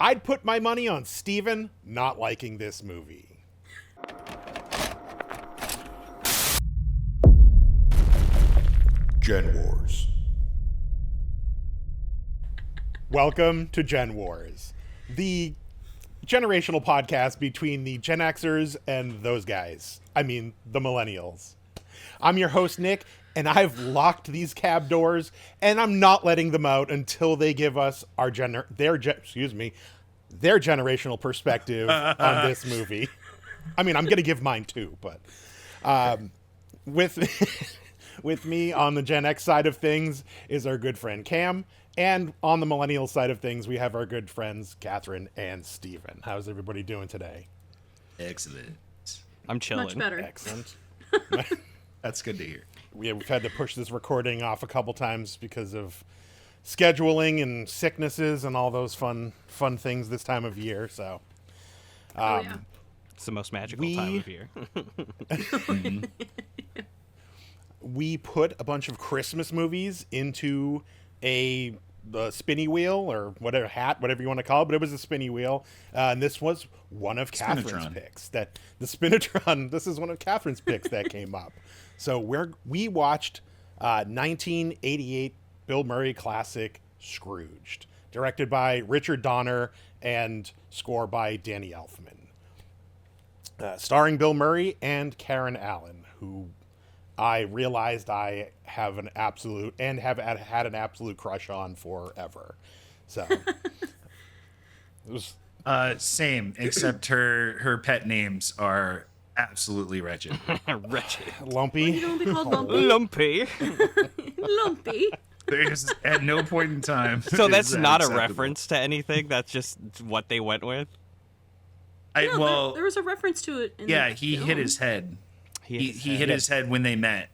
I'd put my money on Steven not liking this movie. Gen Wars. Welcome to Gen Wars, the generational podcast between the Gen Xers and those guys. I mean, the millennials. I'm your host, Nick, and I've locked these cab doors, and I'm not letting them out until they give us their generational perspective on this movie. I mean, I'm going to give mine too, but with me on the Gen X side of things is our good friend Cam, and on the millennial side of things, we have our good friends Catherine and Steven. How's everybody doing today? Excellent. I'm chilling. Much better. Excellent. That's good to hear. We've had to push this recording off a couple times because of scheduling and sicknesses and all those fun things this time of year. So, Yeah. It's the most magical time of year. we put a bunch of Christmas movies into the spinny wheel or whatever you want to call it, but it was a spinny wheel. And this was one of Catherine's picks. The Spinatron, this is one of Catherine's picks that came up. So we watched 1988 Bill Murray classic Scrooged, directed by Richard Donner and score by Danny Elfman. Starring Bill Murray and Karen Allen, who I realized I have an absolute and have had an absolute crush on forever. So it was same, except her pet names are absolutely wretched. Wretched. Lumpy. You don't be called Lumpy. Lumpy. Lumpy. There's at no point in time. So that's is that not acceptable. a reference to anything? That's just what they went with? No, there was a reference to it. In yeah, the he film. hit his head. He hit Yeah. his head when they met,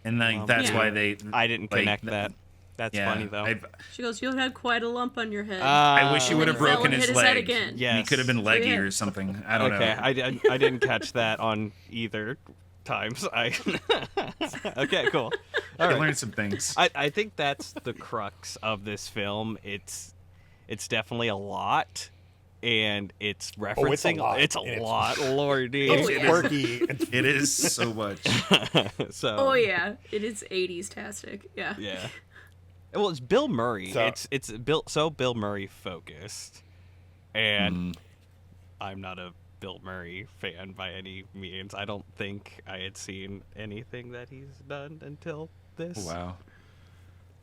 and that's Yeah. why they. I didn't like, connect that. That's yeah, funny, though. She goes, "You had quite a lump on your head." I wish he would have And then he fell broken and his hit his head leg. again. Yes. He could have been leggy Yeah. or something. I don't Okay, know. I didn't catch that on either times. Okay, cool. All I right. learned some things. I think that's the crux of this film. It's definitely a lot, and it's referencing. lot. It's a And lot, lordy. It's yeah. quirky. It is so much. So. Oh yeah, it is 80s-tastic. Yeah. Yeah. Well, it's Bill Murray. So- It's Bill Murray focused, and I'm not a Bill Murray fan by any means. I don't think I had seen anything that he's done until this. Wow.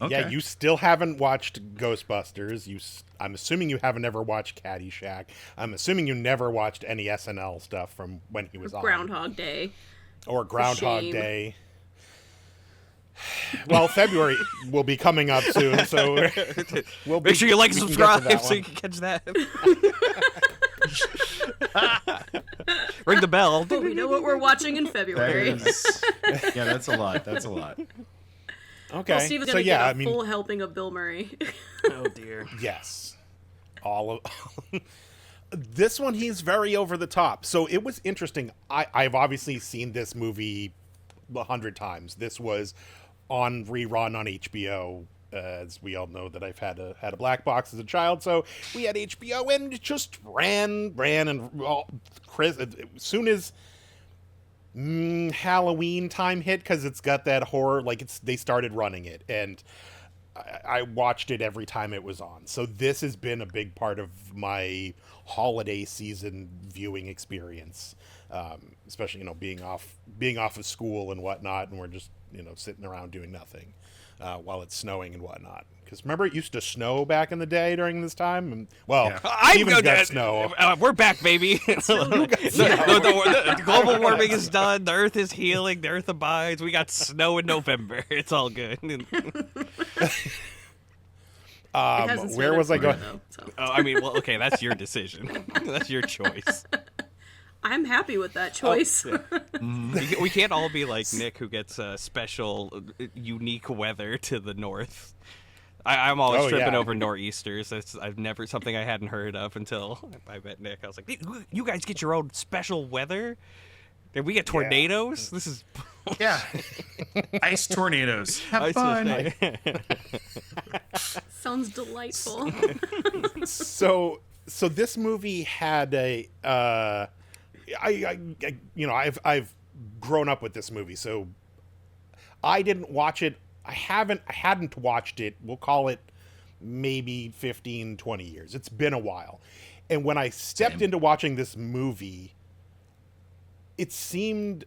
Okay. Yeah, you still haven't watched Ghostbusters. I'm assuming you haven't ever watched Caddyshack. I'm assuming you never watched any SNL stuff from when he was on. Groundhog Day. Or Groundhog Shame. Day. Well, February will be coming up soon, so we'll Make sure you like and we can get to subscribe that so you one. can catch that. Ring the bell. But we know what we're watching in That February. is, yeah, that's a lot. That's a lot. Okay, Well, Steven's so gonna yeah, get a I mean, full helping of Bill Murray. Oh dear. yes, all of this one. He's very over the top. So it was interesting. I've obviously seen this movie 100 times. This was on rerun on HBO. As we all know that I've had a black box as a child, so we had HBO and it just ran and Chris as soon as Halloween time hit, because it's got that horror, like they started running it, and I watched it every time it was on. So this has been a big part of my holiday season viewing experience, especially being off of school and whatnot, and we're just sitting around doing nothing while it's snowing and whatnot. Because remember, it used to snow back in the day during this time, and Steven's got snow. We're back, baby. The global warming is done. The Earth is healing. The Earth abides. We got snow in November. It's all good. Where was I going? I mean, well, okay, that's your decision. That's your choice. I'm happy with that choice. We can't all be like Nick, who gets special, unique weather to the north. I'm always tripping over nor'easters. I've never something I hadn't heard of until I met Nick. I was like, "You guys get your own special weather? And we get tornadoes. This is Yeah. Ice tornadoes. Have fun. Sounds delightful. So So this movie had a I've grown up with this movie, so I didn't watch it. I hadn't watched it. We'll call it maybe 15, 20 years. It's been a while. And when I stepped into watching this movie, it seemed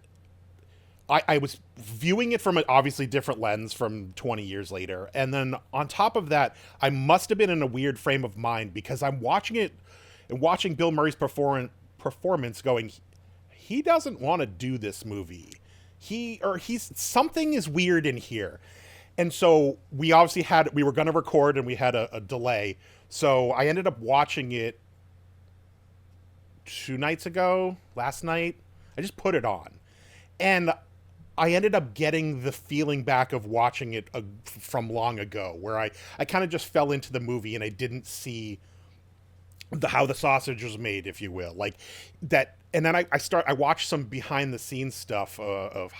I was viewing it from an obviously different lens from 20 years later. And then on top of that, I must have been in a weird frame of mind because I'm watching it and watching Bill Murray's performance going, he doesn't want to do this movie. He's something is weird in here. And so we were going to record and we had a delay. So I ended up watching it last night. I just put it on. And I ended up getting the feeling back of watching it from long ago, where I kind of just fell into the movie and I didn't see how the sausage was made, if you will, like that. And then I watched some behind the scenes stuff of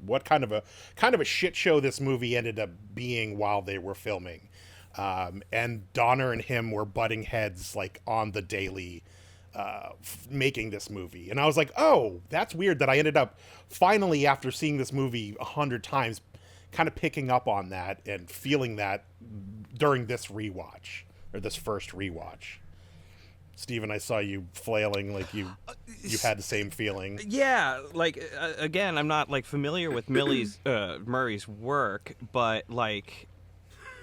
what kind of a shit show this movie ended up being while they were filming, and Donner and him were butting heads like on the daily. Making this movie, and I was like, oh, that's weird that I ended up finally, after seeing this movie 100 times, kind of picking up on that and feeling that during this rewatch, or this first rewatch. Steven, I saw you flailing like you had the same feeling. Yeah, like again, I'm not like familiar with Murray's work, but like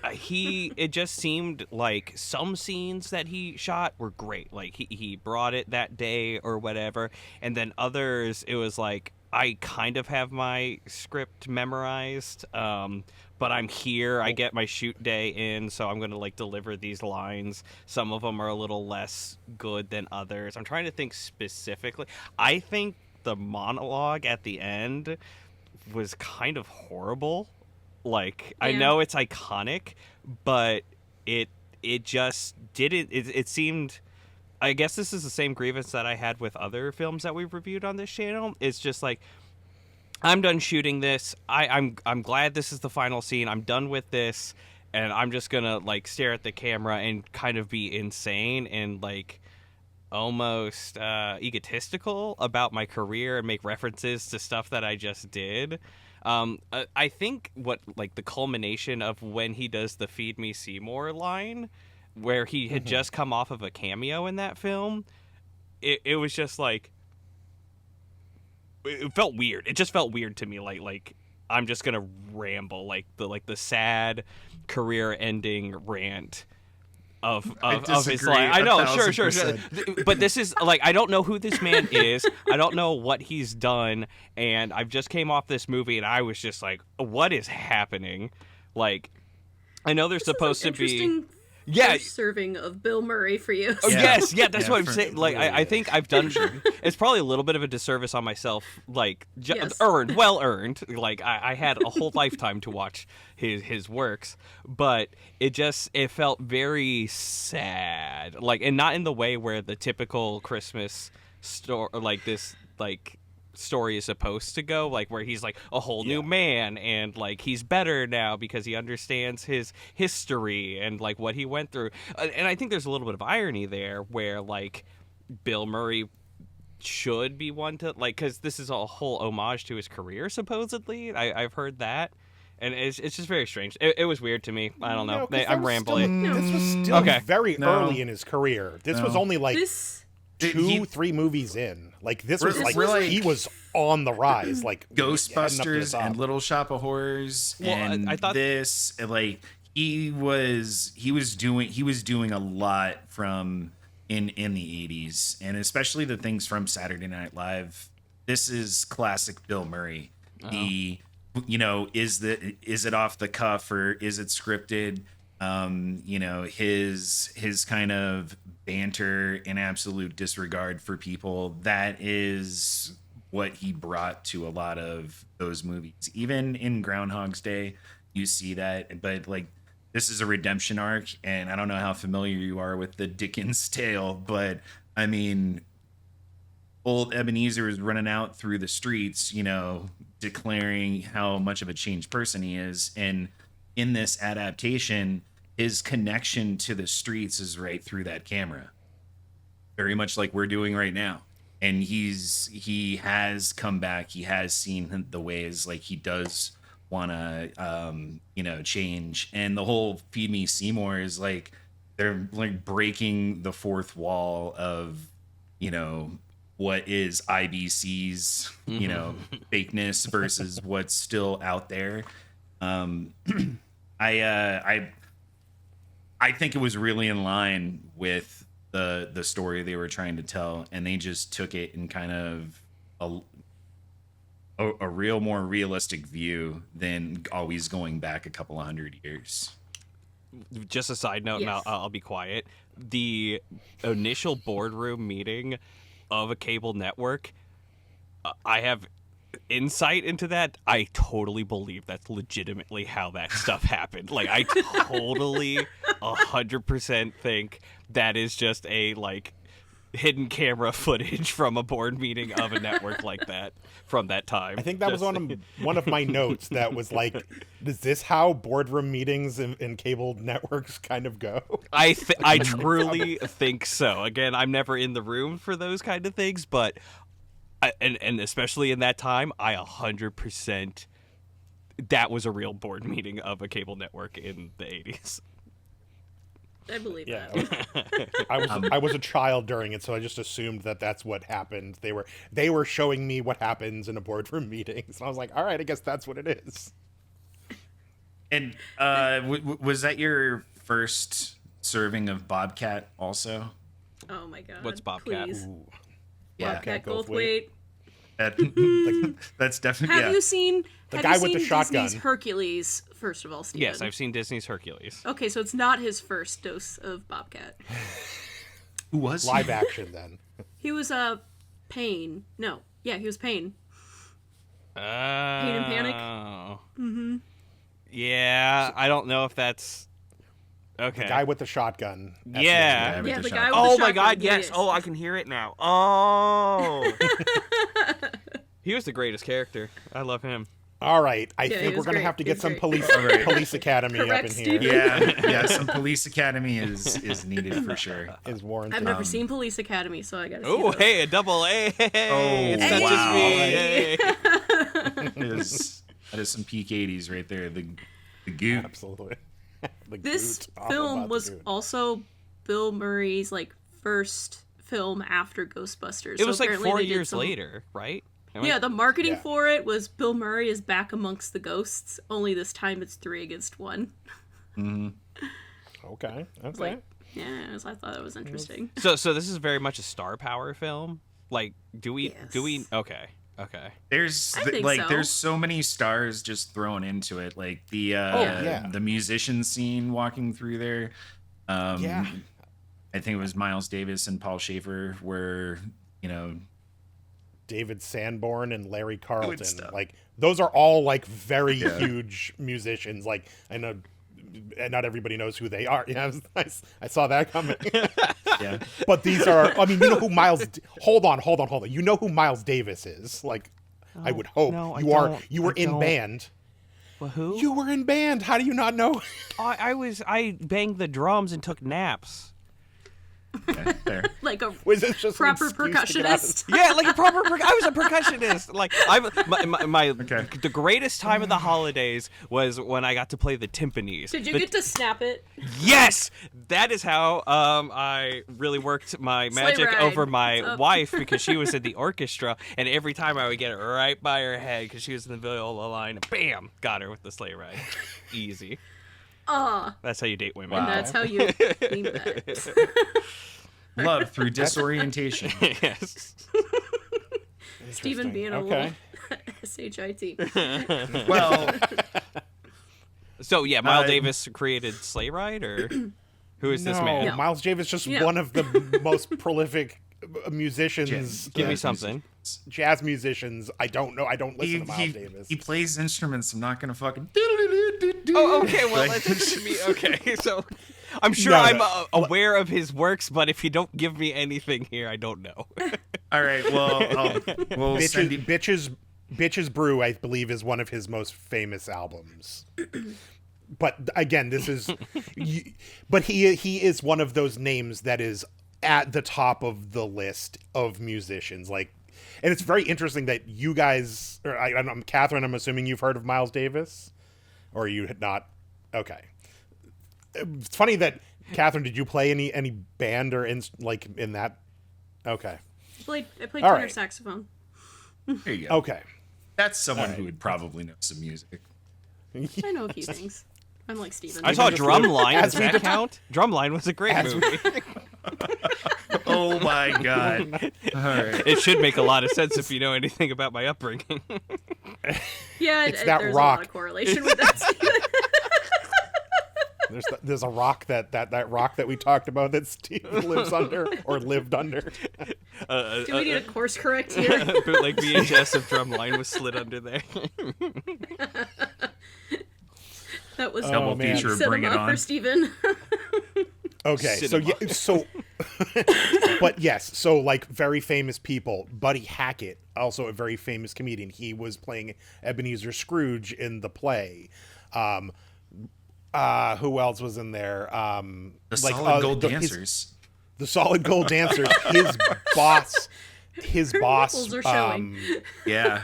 it just seemed like some scenes that he shot were great. Like he brought it that day or whatever, and then others it was like, I kind of have my script memorized, but I'm here. I get my shoot day in, so I'm going to like deliver these lines. Some of them are a little less good than others. I'm trying to think specifically. I think the monologue at the end was kind of horrible. Like, yeah. I know it's iconic, but it just didn't. It seemed. I guess this is the same grievance that I had with other films that we've reviewed on this channel. It's just like, I'm done shooting this. I'm glad this is the final scene. I'm done with this, and I'm just gonna like stare at the camera and kind of be insane and like almost egotistical about my career and make references to stuff that I just did. I think what like the culmination of when he does the "Feed Me Seymour" line, where he had just come off of a cameo in that film, it was just like, it felt weird. It just felt weird to me. Like I'm just gonna ramble like the sad career-ending rant of his life. I know, sure. But this is like, I don't know who this man is. I don't know what he's done, and I've just came off this movie, and I was just like, what is happening? Like, I know there's supposed to be. Yeah, serving of Bill Murray for you. Oh, yes, that's what I'm saying. Like, I think I've done. It's probably a little bit of a disservice on myself. Like, well earned. Like, I had a whole lifetime to watch his works, but it felt very sad. Like, and not in the way where the typical Christmas story, like this, like. Story is supposed to go, like where he's like a whole new man and like he's better now because he understands his history and like what he went through, and I think there's a little bit of irony there where like Bill Murray should be one to like, because this is a whole homage to his career supposedly. I've heard that, and it's just very strange. It was weird to me. I don't know. I'm rambling. This was still very early in his career. This was only like 2-3 movies in. Like this was like he was on the rise, like Ghostbusters and Little Shop of Horrors. Well, and I thought this, like he was doing a lot from in the 80s, and especially the things from Saturday Night Live. This is classic Bill Murray. The is it off the cuff or is it scripted? His kind of banter and absolute disregard for people, that is what he brought to a lot of those movies. Even in Groundhog's Day, you see that, but like this is a redemption arc, and I don't know how familiar you are with the Dickens tale, but I mean, old Ebenezer is running out through the streets, declaring how much of a changed person he is, and in this adaptation, his connection to the streets is right through that camera. very much like we're doing right now. And he has come back. He has seen the ways, like he does want to, change. And the whole Feed Me Seymour is like, they're like breaking the fourth wall of, what is IBC's, fakeness versus what's still out there. I think it was really in line with the story they were trying to tell, and they just took it in kind of a real more realistic view than always going back a couple of 100 years. Just a side note, Yes. and I'll be quiet. The initial boardroom meeting of a cable network, I have insight into that. I totally believe that's legitimately how that stuff happened. Like, I totally 100% think that is just a hidden camera footage from a board meeting of a network like that from that time. I think that was one of my notes that was like, is this how boardroom meetings in cable networks kind of go? I truly think so. Again, I'm never in the room for those kind of things, but and especially in that time, I 100% that was a real board meeting of a cable network in the 80s. I believe Yeah, that. I was a child during it, so I just assumed that that's what happened. They were showing me what happens in a boardroom meeting, so I was like, all right, I guess that's what it is. And was that your first serving of Bobcat also? Oh my god. What's Bobcat? Please. Ooh. Yeah. Bobcat Goldthwait. Goldthwait. That's definitely Have you seen The guy with the Disney's shotgun. Hercules, first of all, Steven? Yes, I've seen Disney's Hercules. Okay, so it's not his first dose of Bobcat. Who was he? Live action then. He was Pain. No. Yeah, he was Pain. Pain and Panic? Mm-hmm. Yeah, I don't know if that's... Okay. The guy with the shotgun. That's Yeah. with Yeah, the the shotgun. guy with Oh the my shotgun. god, Yeah, yes. Oh, I can hear it now. Oh. He was the greatest character. I love him. All right, I Yeah, he think we're was going to great. have to He get was some great. police academy Correct, up in here. Steven. Yeah, some Police Academy is needed for sure. Is warranted. I've never seen Police Academy, so I gotta see Oh, those. hey, a double A. It's not wow. just me. Hey. That is some peak 80s right there. The goop. Absolutely. The This goot. All film about the was goot. also Bill Murray's first film after Ghostbusters. It was like apparently 4 they did years some- later, right? Am I- Yeah, the marketing Yeah. for it was Bill Murray is back amongst the ghosts. Only this time it's 3 against 1. Okay. Like, yeah, so I thought that was interesting. So this is very much a star power film. Like, do we? Yes. Okay. There's I think so. there's so many stars just thrown into it. Like the yeah. the musician scene walking through there. Yeah. I think it was Miles Davis and Paul Schaefer were, David Sanborn and Larry Carlton. stuff. Like, those are all very huge musicians. Like, I know not everybody knows who they are. Yeah, I saw that coming. yeah. But these are, I mean, you know who hold on. You know who Miles Davis is. Like, I would hope. no, You were I in don't. band. Well, who? You were in band. How do you not know? I banged the drums and took naps. Yeah, there. Like a Was it just an proper excuse to get out of- percussionist. Yeah, like a proper. I was a percussionist. Like my Okay. the greatest time of the holidays was when I got to play the timpanis. Did you The- get to snap it? Yes, that is how I really worked my magic ride. over my What's up? wife because she was in the orchestra, and every time I would get it right by her head because she was in the viola line, bam, got her with the sleigh ride. Easy. That's how you date women. And that's how you clean that. Love through disorientation. Yes. Steven being a Okay. little SHIT. Well, So yeah, Miles Davis created Sleigh Ride, or who is this man? No. Miles Davis just Yeah. one of the most prolific musicians. Give me something. Jazz musicians. I don't know. I don't listen to Miles Davis. he plays instruments. I'm not gonna fucking. Oh, okay. Well, that's me. Okay, so I'm sure No, I'm no. aware of his works, but if you don't give me anything here, I don't know. All right. Well, we'll send you. Bitches Brew, I believe, is one of his most famous albums. But again, this is, but he is one of those names that is at the top of the list of musicians. Like, and it's very interesting that you guys, or I'm Catherine, I'm assuming you've heard of Miles Davis, or you had not. Okay. It's funny that, Catherine, did you play any band or in that? Okay. I played All tenor right. saxophone. There you go. Okay. That's someone who would probably know some music. I know a few things. I'm like Steven. I saw just Drumline. as Does we that count? Drumline was a great As we- movie. Oh my god. All right. It should make a lot of sense if you know anything about my upbringing. Yeah, It's that there's a rock. lot of correlation with that. Steven. There's a rock that rock that we talked about that Steve lives under or lived under. Do we need a course correct here? Bootleg VHS of Drumline was slid under there. That was Double man. feature, cinema bring it on. for Steven. Okay, Cinema. but yes, so like very famous people. Buddy Hackett, also a very famous comedian. He was playing Ebenezer Scrooge in the play. Who else was in there? The Solid Gold his- Dancers. the Solid Gold Dancers. His boss. nipples are showing. Yeah.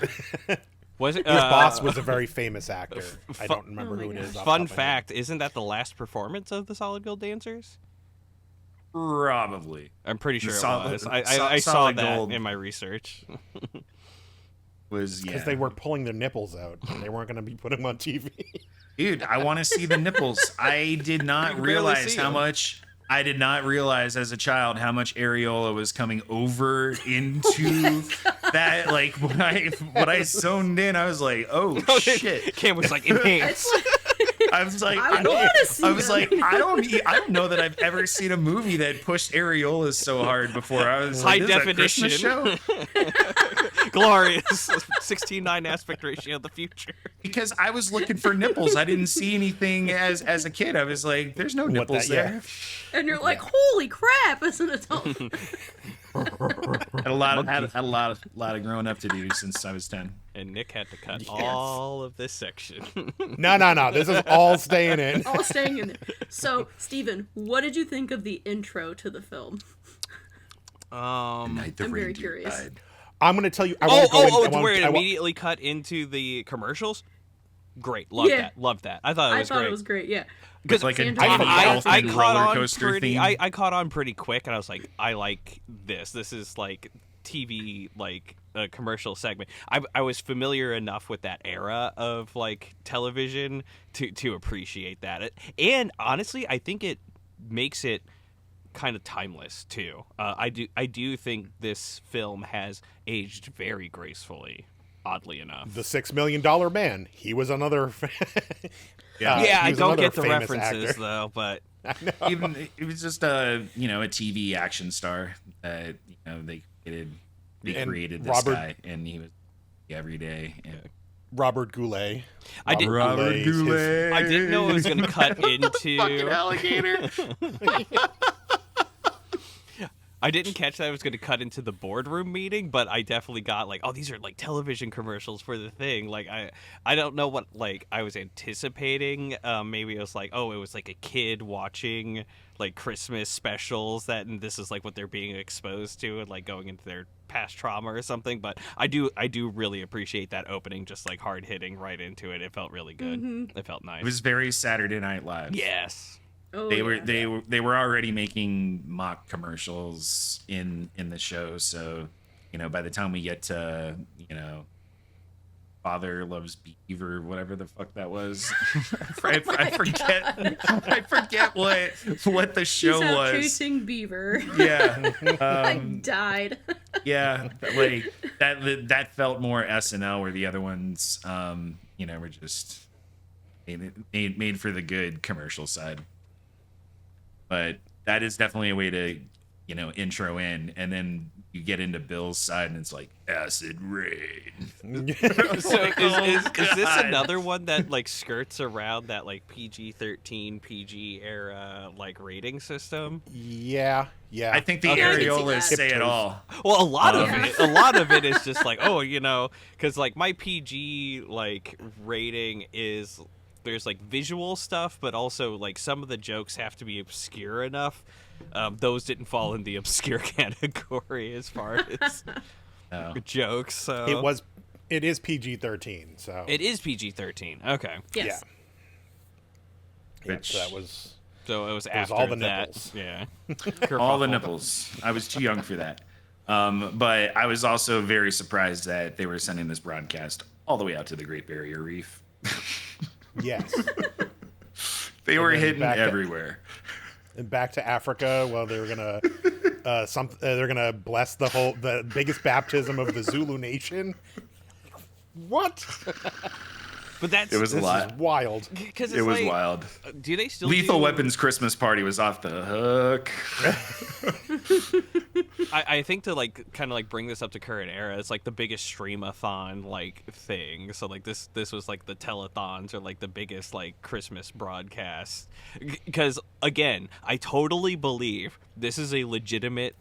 Was it? His boss was a very famous actor. I don't remember Oh my who it is. gosh. off the Fun top of my head. fact: isn't that the last performance of the Solid Gold Dancers? Probably. I'm pretty sure it Solid- was. I saw Solid that Gold. in my research. Was Because yeah. they were pulling their nipples out. And they weren't going to be putting them on TV. Dude, I want to see the nipples. I did not You can barely realize see how them. much. I did not realize as a child how much areola was coming over into that. Like when I zoned in, I was like, "Oh shit!" Cam was like enhanced. I was like, I wanna see I was them. like, I don't know that I've ever seen a movie that pushed areolas so hard before. I was High like, "This is a Christmas definition." show? Glorious 16:9 aspect ratio of the future. Because I was looking for nipples. I didn't see anything as a kid. I was like, "There's no nipples that- yeah. there." And you're like, holy crap, as an adult. Had a lot of growing up to do since I was 10. And Nick had to cut all of this section. No. This is all staying in. All staying in there. So, Steven, what did you think of the intro to the film? Night the I'm very reindeer curious. died. I'm going to tell you. I want to go Oh, in, where it I wa- immediately cut into the commercials? Great. Loved Yeah. that. Loved that. I thought it I was thought great. it was great, yeah. With like a Santa Danny Claus. I Elfman caught roller on coaster pretty. theme. I caught on pretty quick, and I was like, I like this. This is like TV, like a commercial segment. I was familiar enough with that era of like television to appreciate that. And honestly, I think it makes it kind of timeless too. I do think this film has aged very gracefully. Oddly enough. The $6 million man. He was another. Yeah, he I was don't another get the famous references actor. though, but Even it was just a TV action star that they And created this Robert- guy, and he was every day. And Robert Goulet. I did- Robert Goulet is his- I didn't know it was going to cut fucking into. alligator. I didn't catch that it was going to cut into the boardroom meeting, but I definitely got like, oh, these are like television commercials for the thing. Like I don't know what like I was anticipating. Maybe it was like, oh, it was like a kid watching like Christmas specials and this is like what they're being exposed to and like going into their past trauma or something. But I do really appreciate that opening, just like hard hitting right into it. It felt really good. It felt nice. It was very Saturday Night Live. Yes. Oh, They were yeah. they were already making mock commercials in the show, so by the time we get to Father Loves Beaver, whatever the fuck that was, I forget what the show He's out was. chasing beaver. Yeah, I died. yeah, like that felt more SNL, where the other ones, were just made for the good commercial side. But that is definitely a way to, intro in, and then you get into Bill's side, and it's like acid rain. So is this God. another one that like skirts around that like PG-13 PG era like rating system? Yeah. I think the Okay. I can see areolas that. say it all. Well, a lot of Yeah. it is just like, oh, because like my PG like rating is there's like visual stuff, but also like some of the jokes have to be obscure enough those didn't fall in the obscure category as far as jokes. So it is PG-13. So it is PG-13. Okay. Yes. Yeah. Which- So that was. So it was It was after all the that. nipples. Yeah. All the nipples. I was too young for that. But I was also very surprised that they were sending this broadcast all the way out to the Great Barrier Reef. Yes. They were then hidden back to- everywhere. And back to Africa. Well, they were gonna they're gonna bless the biggest baptism of the Zulu nation. What? But that's It was a This lot. is wild. because It was wild. Do they still Lethal do, Weapons Christmas Party was off the hook. I think to kind of bring this up to current era, it's like the biggest streamathon thing. So this was like the telethons or like the biggest Christmas broadcast. Because again, I totally believe this is a legitimate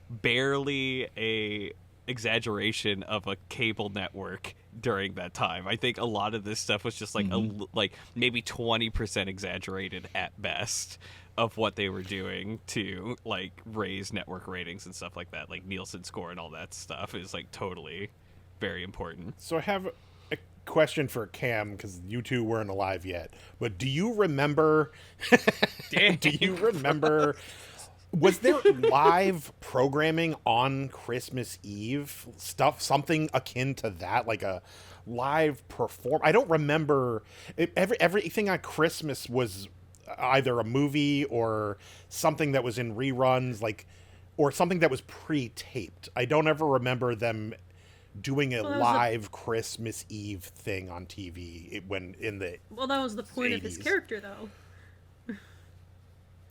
barely a exaggeration of a cable network during that time. I think a lot of this stuff was just maybe 20% exaggerated at best of what they were doing to raise network ratings and stuff like that. Nielsen score and all that stuff is totally very important. So I have a question for Cam because you two weren't alive yet. But do you remember? Do you remember? Was there live programming on Christmas Eve? Something akin to that, like a live I don't remember. Everything on Christmas was either a movie or something that was in reruns, or something that was pre-taped. I don't ever remember them doing a live Christmas Eve thing on TV Well, that was the point of his 80s. character, though.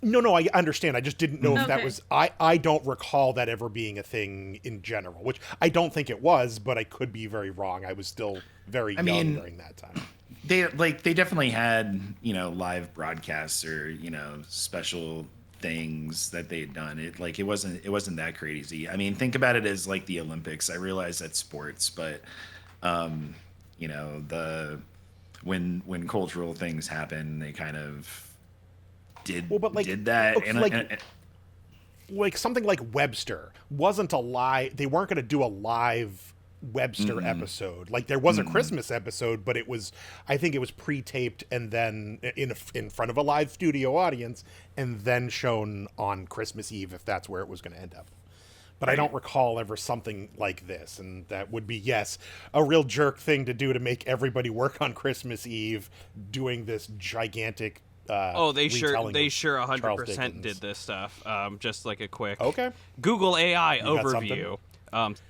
No, I understand. I just didn't know if that Okay. was. I don't recall that ever being a thing in general, which I don't think it was, but I could be very wrong. I was still very young during that time. They definitely had live broadcasts or special things that they had done. It wasn't that crazy. I mean, think about it as the Olympics. I realize that's sports, but when cultural things happen, they kind of did that. Okay, And something like Webster wasn't a live. They weren't going to do a live Webster episode. There was a Christmas episode, but I think it was pre-taped and then in front of a live studio audience and then shown on Christmas Eve if that's where it was going to end up. But I don't recall ever something like this, and that would be, yes, a real jerk thing to do to make everybody work on Christmas Eve doing this gigantic They sure retelling of 100% Charles did Dickens. this stuff. Just a quick Google AI got overview.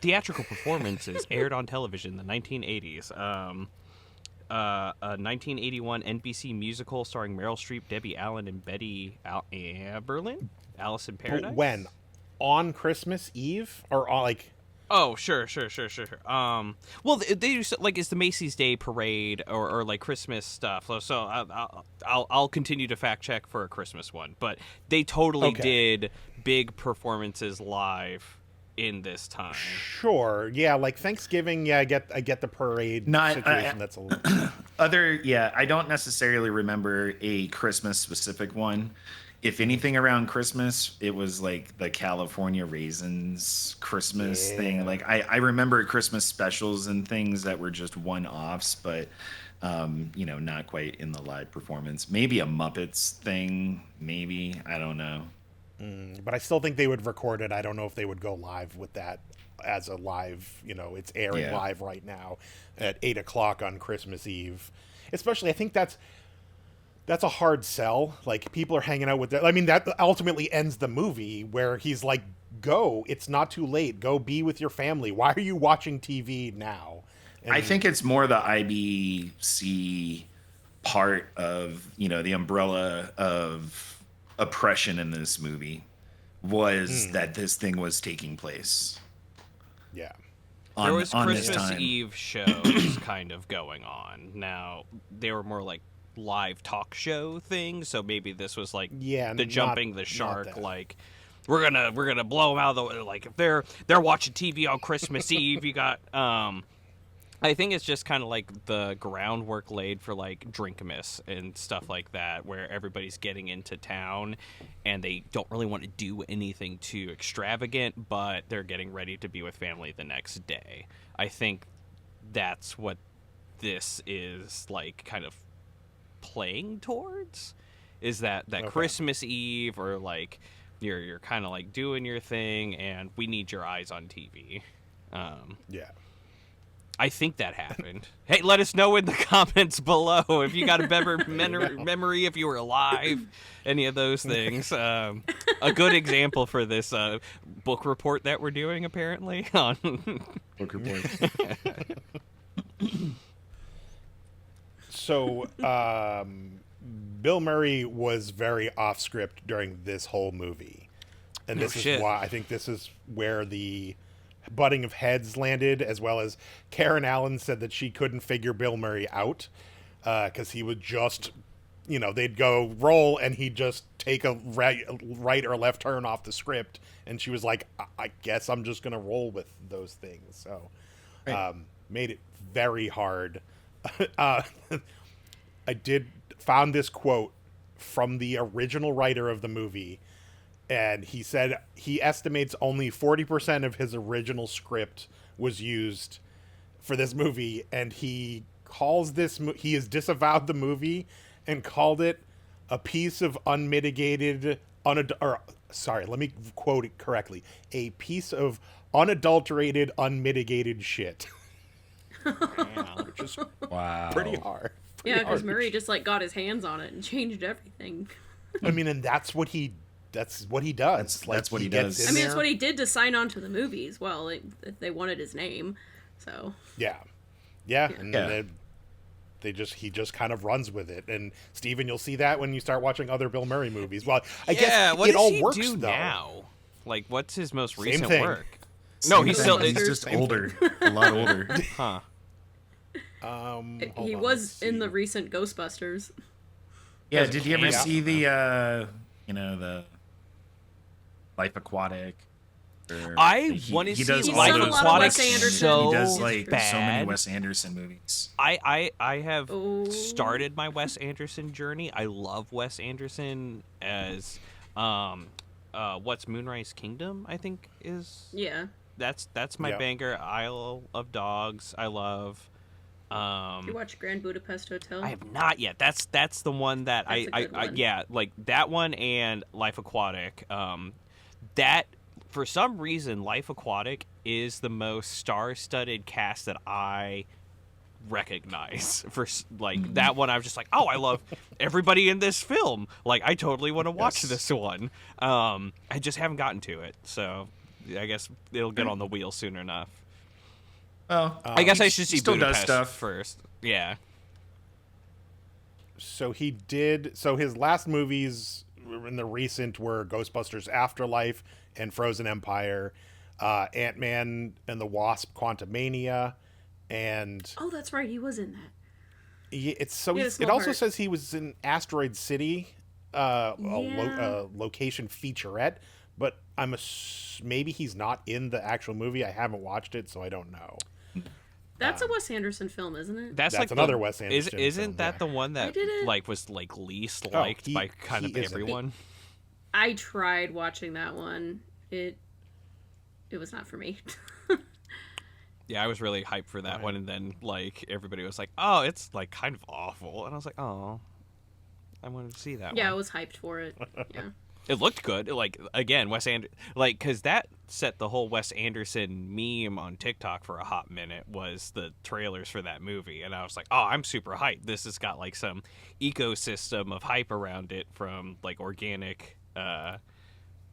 Theatrical performances aired on television in the 1980s. A 1981 NBC musical starring Meryl Streep, Debbie Allen, and Betty Berlin. Alice in Paradise. But when? On Christmas Eve? Or on, Oh, sure. Well, they do it's the Macy's Day Parade or Christmas stuff. So I'll continue to fact check for a Christmas one, but they totally did big performances live in this time. Sure. Yeah, Thanksgiving, I get the parade situation. That's a little... I don't necessarily remember a Christmas specific one. If anything around Christmas, it was the California Raisins Christmas thing. I remember Christmas specials and things that were just one-offs, but not quite in the live performance. Maybe a Muppets thing, maybe. I don't know. But I still think they would record it. I don't know if they would go live with that as a live, it's airing live right now at 8:00 on Christmas Eve. Especially, I think that's a hard sell. People are hanging out with that. I mean, that ultimately ends the movie where he's like, go, it's not too late. Go be with your family. Why are you watching TV now? And I think it's more the IBC part of, the umbrella of oppression in this movie was that this thing was taking place. Yeah. There was on this Christmas time. Eve shows kind of going on. Now, they were more live talk show things, so maybe this was the jumping the shark, we're gonna blow them out of the if they're watching TV on Christmas Eve. You got I think it's just kind of like the groundwork laid for like Drinkmas and stuff like that, where everybody's getting into town and they don't really want to do anything too extravagant, but they're getting ready to be with family the next day. I think that's what this is like kind of playing towards, is that Okay. Christmas Eve, or like you're kind of like doing your thing and we need your eyes on TV. Yeah. I think that happened. Hey, let us know in the comments below if you got a better memory, if you were alive, any of those things. A good example for this book report that we're doing, apparently. On Book report. So, Bill Murray was very off script during this whole movie. And this is why I think this is where the butting of heads landed, as well as Karen Allen said that she couldn't figure Bill Murray out because he would just, they'd go roll and he'd just take a right or left turn off the script. And she was like, I guess I'm just going to roll with those things. So made it very hard. I found this quote from the original writer of the movie, and he said he estimates only 40% of his original script was used for this movie, and he calls he has disavowed the movie and called it a piece of unmitigated let me quote it correctly, a piece of unadulterated unmitigated shit. Which is Wow. pretty hard. Yeah, because Murray just like got his hands on it and changed everything. I mean, and that's what he does. That's what he does. gets I in mean, it's there. what he did to sign on to the movie as well. They wanted his name, so Yeah, and Yeah. he just kind of runs with it. And Steven, you'll see that when you start watching other Bill Murray movies. Well, I guess what it does all he works do though. now? Like, what's his most Same recent thing. work? No, he's still. He's just older. A lot older. Huh. Hold he on, was let's in see. the recent Ghostbusters. Yeah, As a did you ever cameo. see the Life Aquatic? I want to see does He's all done a those lot of Wes Wes Anderson. so He does It's like bad. so many Wes Anderson movies. I have Oh. started my Wes Anderson journey. I love Wes Anderson as what's Moonrise Kingdom, I think is Yeah. that's my Yeah. banger. Isle of Dogs, I love. You watch Grand Budapest Hotel? I have not yet. That's the one that That's a good I one. yeah, like that one and Life Aquatic. That for some reason Life Aquatic is the most star-studded cast that I recognize. That one I was just like, "Oh, I love everybody in this film. Like I totally want to watch Yes. this one." I just haven't gotten to it. So, I guess it'll get on the wheel soon enough. Well, I guess I he should see still does Budapest stuff. first. Yeah. So he did. So his last movies in the recent were Ghostbusters Afterlife and Frozen Empire, Ant-Man and the Wasp: Quantumania, and Oh, that's right. He was in that. it's so. Yeah, It Small also Heart. says he was in Asteroid City, Yeah. a location featurette. But maybe he's not in the actual movie. I haven't watched it, so I don't know. That's a Wes Anderson film, isn't it? That's That's like another the, Wes Anderson Isn't film, that yeah. the one that didn't- like was like least Oh, liked by kind he of isn't. everyone? I tried watching that one. It was not for me. Yeah, I was really hyped for that one, and then like everybody was like, "Oh, it's like kind of awful," and I was like, "Oh, I wanted to see that Yeah, I one." was hyped for it. Yeah. It looked good. Like again, Wes Anderson, like because that set the whole Wes Anderson meme on TikTok for a hot minute was the trailers for that movie, and I was like, "Oh, I'm super hyped. This has got like some ecosystem of hype around it from like organic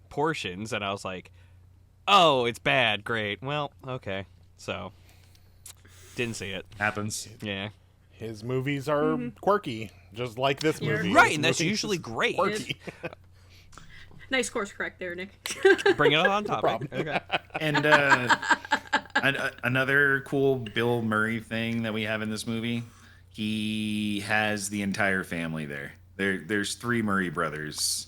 portions," and I was like, "Oh, it's bad. Great. Well, okay." So didn't see it. Happens. Yeah. His movies are quirky, just like this Yeah. movie. Right, This and that's movie usually is great. Quirky. Nice course correct there, Nick. Bring it on topic. Okay. And another cool Bill Murray thing that we have in this movie, he has the entire family there. There's 3 Murray brothers.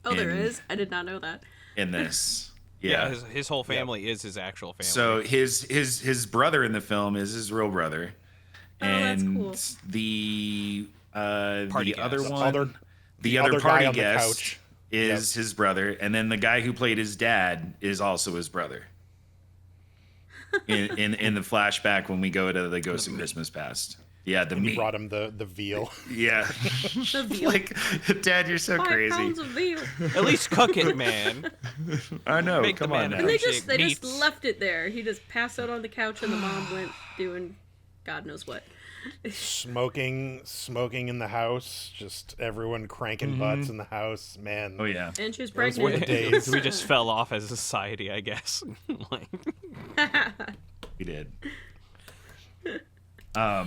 Oh, there in- is? I did not know that. in this. Yeah. His whole family is his actual family. So his brother in the film is his real brother, and that's cool. the Party the other guest. one, the other other guy party on the guest couch. is his brother, and then the guy who played his dad is also his brother. In the flashback when we go to the Ghost of Christmas Past. Yeah, the And meat. he brought him the veal. Yeah. The veal. Like, Dad, you're so 5 crazy. pounds of veal. At least cook it, man. I know. Make the Come on man now. And they appreciate just meats. left it there. He just passed out on the couch, and the mom went doing God knows what. Smoking in the house. Just everyone cranking butts in the house. Man. Oh yeah. And she was Those were pregnant. the days. We just fell off as a society, I guess. Like, We did. Go.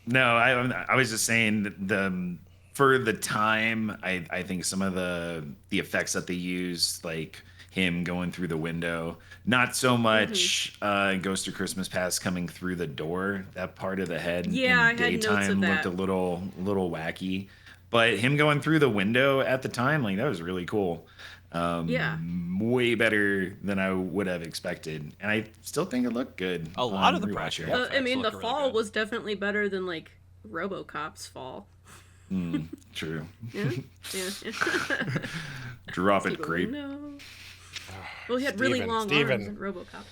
No, I was just saying that for the time, I think some of the effects that they used, like him going through the window, not so much Ghost of Christmas Past coming through the door. That part of the head Yeah, I in had notes daytime of looked that. a little wacky, but him going through the window at the time, like that was really cool. Yeah. Way better than I would have expected, and I still think it looked good. A lot on of the rewatch practical here. effects I mean, the look really fall good. was definitely better than like RoboCop's fall. True. Yeah. Yeah. Drop it, grape. No. Well, he had really long Steven. arms in RoboCop.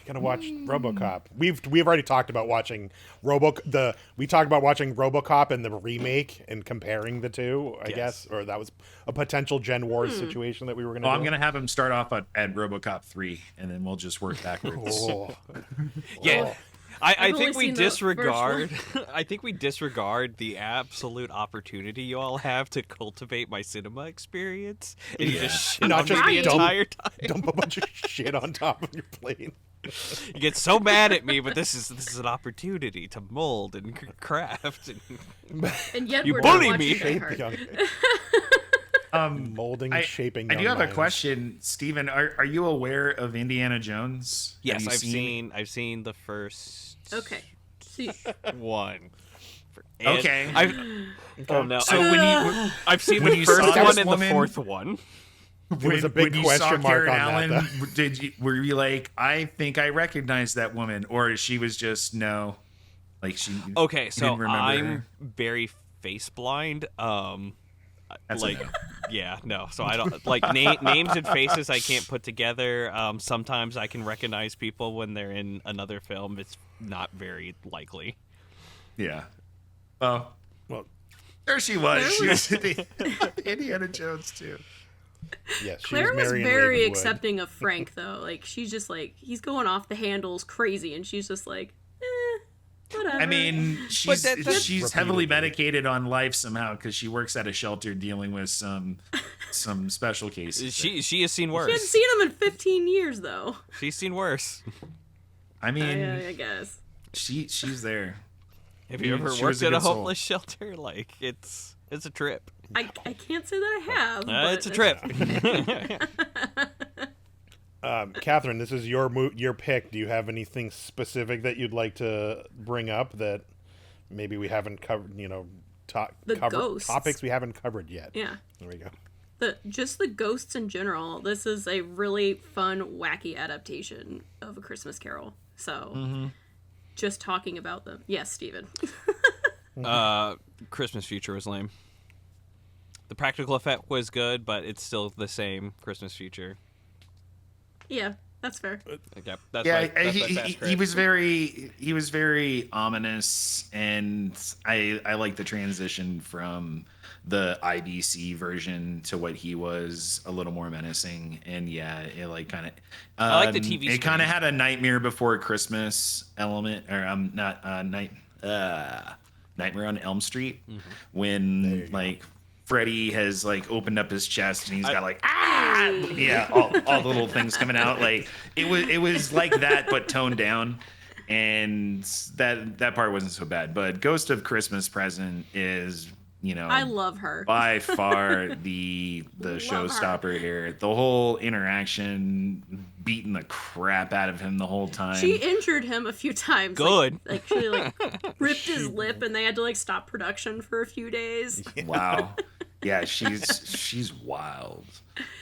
Gonna watch RoboCop. We've already talked about watching we talked about watching RoboCop and the remake and comparing the two, I guess, or that was a potential Gen Wars situation that we were gonna Well, do. I'm gonna have him start off at RoboCop 3, and then we'll just work backwards. Oh. Yeah. I I've think only we seen the first disregard. I think we disregard the absolute opportunity you all have to cultivate my cinema experience, and you just shit Not on just me the dump- entire time. Dump a bunch of shit on top of your plane. You get so mad at me, but this is an opportunity to mold and craft. And yet You we're bully not me. watching Shape Die Hard. young. Molding, shaping. I do young have a minds. question, Steven. Are you aware of Indiana Jones? Yes, Have you I've seen the first Okay. See, one. Okay. Oh no! So when you I've seen when the you first saw one this and woman- the fourth one. There was a big when you saw question mark Karen on that. Allen, were you like, I think I recognize that woman, or she was just no, like she? Okay, you so didn't remember I'm her? very face blind. That's Like, a no. yeah, no. So I don't like names and faces I can't put together. Sometimes I can recognize people when they're in another film. It's not very likely. Yeah. Oh, Well, there she was. She was in Indiana Jones too. yes, she Claire was Marion very Ravenwood. accepting of Frank, though. Like, she's just like, he's going off the handles crazy, and she's just like, whatever. I mean, she's that's heavily repeatedly. medicated on life somehow because she works at a shelter dealing with some special cases. She has seen she hadn't worse. seen him in 15 years, though. She's seen worse. I mean, I guess. she's there. Have you ever She worked was a at a good soul. homeless shelter? Like, it's a trip. I can't say that I have. but It's a trip. Catherine, this is your pick. Do you have anything specific that you'd like to bring up that maybe we haven't covered? The ghosts. Topics we haven't covered yet. Yeah. There we go. Just the ghosts in general. This is a really fun, wacky adaptation of A Christmas Carol. So, just talking about them. Yes, Steven. Christmas Future was lame. The practical effect was good, but it's still the same Christmas Future. Yeah, that's fair. Okay, that's Yeah, my fast he credit. was very ominous, and I like the transition from the IBC version to what he was, a little more menacing, and yeah, it like kind of. I like the TV It kind screen. of had a Nightmare Before Christmas element, or Nightmare on Elm Street, when like Freddy has like opened up his chest and he's got like all the little things coming out. Like it was like that but toned down, and that part wasn't so bad. But Ghost of Christmas Present is, I love her. by far the Love showstopper here. The whole interaction, beating the crap out of him the whole time. She injured him a few times. Good. Like she ripped his lip, and they had to stop production for a few days. Wow. Yeah, she's wild.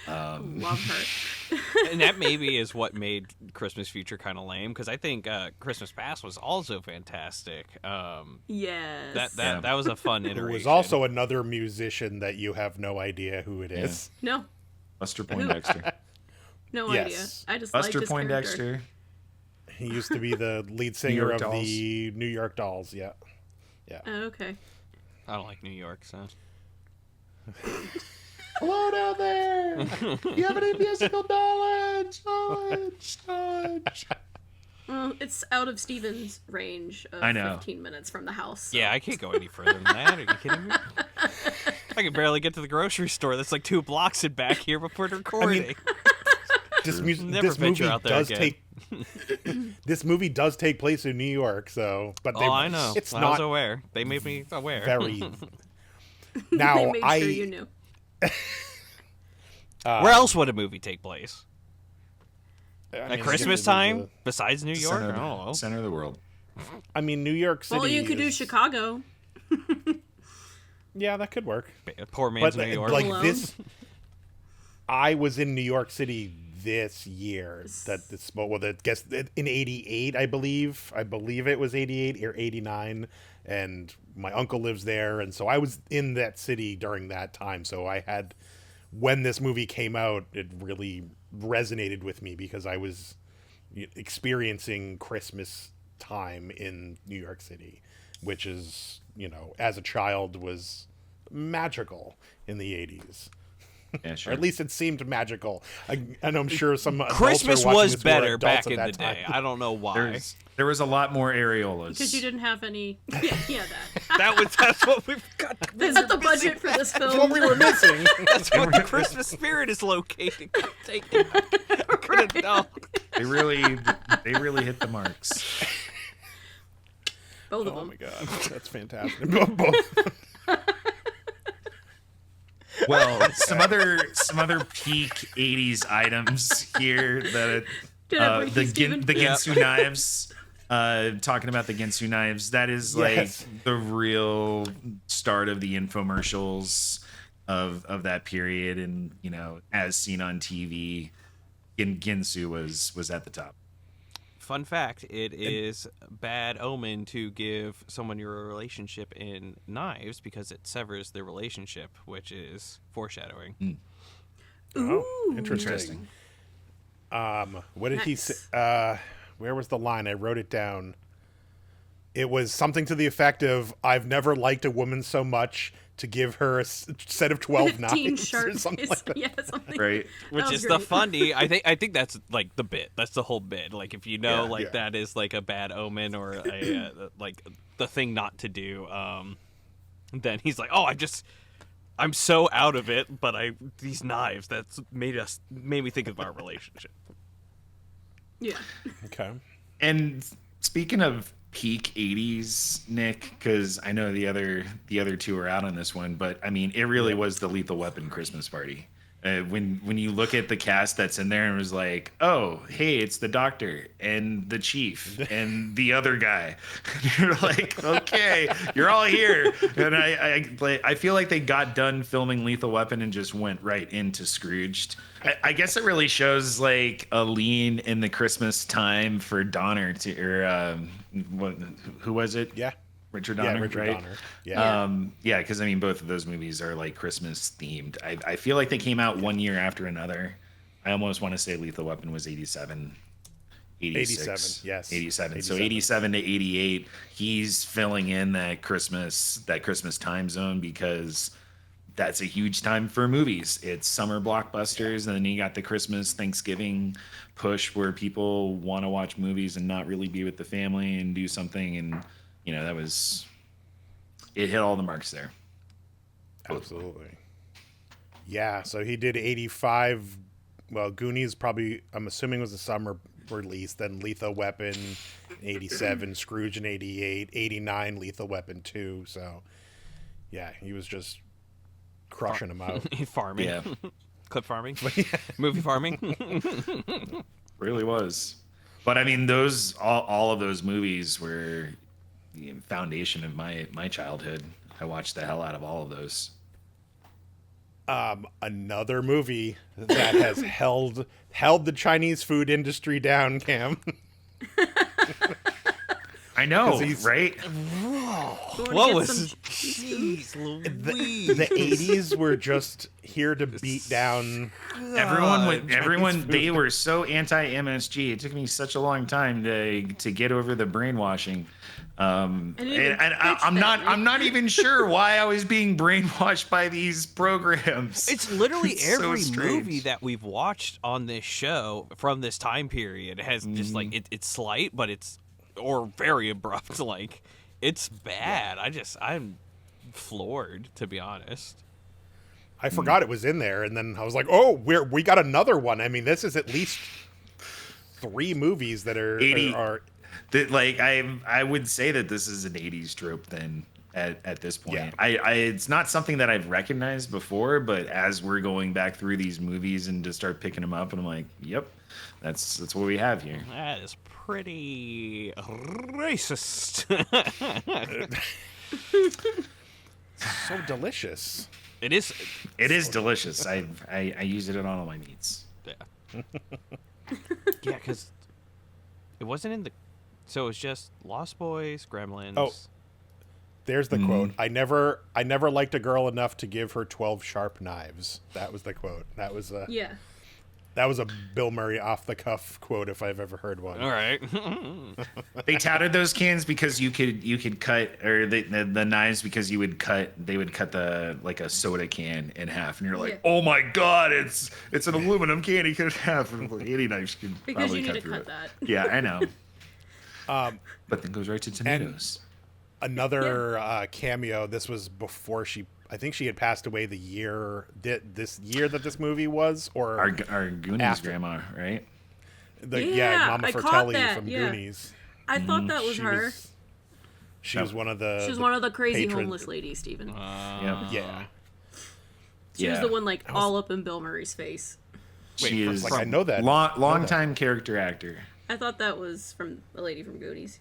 Love her. And that maybe is what made Christmas Future kind of lame, because I think Christmas Past was also fantastic. Yes. That was a fun Who iteration. was also another musician that you have no idea who it is. No. Buster Poindexter. No Yes. idea. I just Buster liked his character. Poindexter. He used to be the lead singer York of Dolls. the New York Dolls. Yeah. Oh, okay. I don't like New York, so. Hello down there. You have any musical knowledge? Well, it's out of Steven's range of I know. 15 minutes from the house. So. Yeah, I can't go any further than that. Are you kidding me? I can barely get to the grocery store. That's like 2 blocks and back here before recording. This Never movie venture out there does again. this movie does take place in New York, so but Oh, I know. It's I was not aware. They made me aware. very. They Now made I sure you knew. Where else would a movie take place? I At mean, Christmas time? Besides New York? Center, I don't know. center of the world. I mean, New York City. Well, you could do is- Chicago. Yeah, that could work. Poor man's But New York. like Alone. this, I was in New York City this year. That this well, that guess in '88, I believe. I believe it was '88 or '89, and my uncle lives there, and so I was in that city during that time. So I had, when this movie came out, it really resonated with me because I was experiencing Christmas time in New York City, which is, as a child was magical in the 80s. Yeah, Or sure. at least it seemed magical. And I'm sure some adults Christmas are watching was this who are better adults back at in that the day. time. I don't know why. There was a lot more areolas. Because you didn't have any. Yeah, that. That's what we've got. Is that the budget for this film? That's what we were missing. That's what the Christmas spirit is located. Take it. I couldn't know. They really hit the marks. Both of Oh them. my god, that's fantastic. Both. Well, some other peak '80s items here that Did I break the you, Steven? the Ginsu knives. Talking about the Ginsu knives, that is like Yes. the real start of the infomercials of that period, and as seen on TV, Ginsu was at the top. Fun fact: it is bad omen to give someone your relationship in knives because it severs their relationship, which is foreshadowing. Oh, interesting. Interesting. What did he Nice. say? Where was the line? I wrote it down. It was something to the effect of, "I've never liked a woman so much to give her a set of 12 15 knives," or sharp. something like that. Yeah, something. Right. Which That is was the great. funny. I think that's like the bit. That's the whole bit. Like if you know, Yeah, yeah. that is like a bad omen or a like the thing not to do. Then he's like, "Oh, I'm so out of it, but these knives that's made me think of our relationship." Yeah. Okay. And speaking of peak '80s, Nick, because I know the other two are out on this one, but I mean, it really was the Lethal Weapon Christmas party. When you look at the cast that's in there, and it was like, oh, hey, it's the doctor and the chief and the other guy. You're like, okay, you're all here. And I feel like they got done filming Lethal Weapon and just went right into Scrooged. I guess it really shows like a lean in the Christmas time for Donner who was it? Yeah. Richard Donner, Yeah, Richard right? Donner. Yeah. Yeah, because I mean, both of those movies are like Christmas themed. I feel like they came out one year after another. I almost want to say Lethal Weapon was 87, 86. 87, yes. 87. So 87. 87 to 88, he's filling in that Christmas time zone because that's a huge time for movies. It's summer blockbusters, and then you got the Christmas, Thanksgiving push where people want to watch movies and not really be with the family and do something, and it hit all the marks there. Absolutely. Yeah, so he did 85. Well, Goonies probably, I'm assuming, was a summer release. Then Lethal Weapon, 87. Scrooge in 88. 89, Lethal Weapon 2. So, yeah, he was just crushing them out. Farming. Yeah. Clip farming. Movie farming. Really was. But I mean, all of those movies were the foundation of my childhood. I watched the hell out of all of those. Another movie that has held the Chinese food industry down, Cam. I know, 'Cause right? What was? Jeez Louise. The 80s were just here to beat down. Everyone, they were so anti-MSG. It took me such a long time to get over the brainwashing. I'm not even sure why I was being brainwashed by these programs. It's literally It's so every strange. movie that we've watched on this show from this time period has just like it's slight, but it's or very abrupt. Like it's bad. I'm floored, to be honest. I forgot it was in there, and then I was like, "Oh, we got another one." I mean, this is at least 3 movies that are 80 are that, like, I would say that this is an 80s trope then at this point. Yeah. I it's not something that I've recognized before, but as we're going back through these movies and to start picking them up, and I'm like, yep, that's what we have here. That is pretty racist. so delicious. It is. It is delicious. I use it in all of my meats. Yeah. Yeah, because it wasn't in the. So it was just Lost Boys, Gremlins. Oh. There's the quote. I never liked a girl enough to give her 12 sharp knives. That was the quote. That was a Yeah. That was a Bill Murray off the cuff quote if I've ever heard one. All right. They touted those cans because you could cut, or the knives because they would cut like a soda can in half, and you're like, Yeah. oh my god, it's an aluminum can he cut in half, and any knives can Because probably you need to through cut it. that. Yeah, I know. But then goes right to tomatoes. Another cameo. This was before I think she had passed away this year that this movie was, or Our Goonies after. grandma, right? Yeah, Mama I caught Fratelli that, from yeah. Goonies. I thought that was She her. She was one of the. She was one of the crazy patron- homeless ladies, Steven. Yep. Yeah. She was yeah. the one like all up in Bill Murray's face. She is Like, I know that. long time character actor. I thought that was from the lady from Goonies.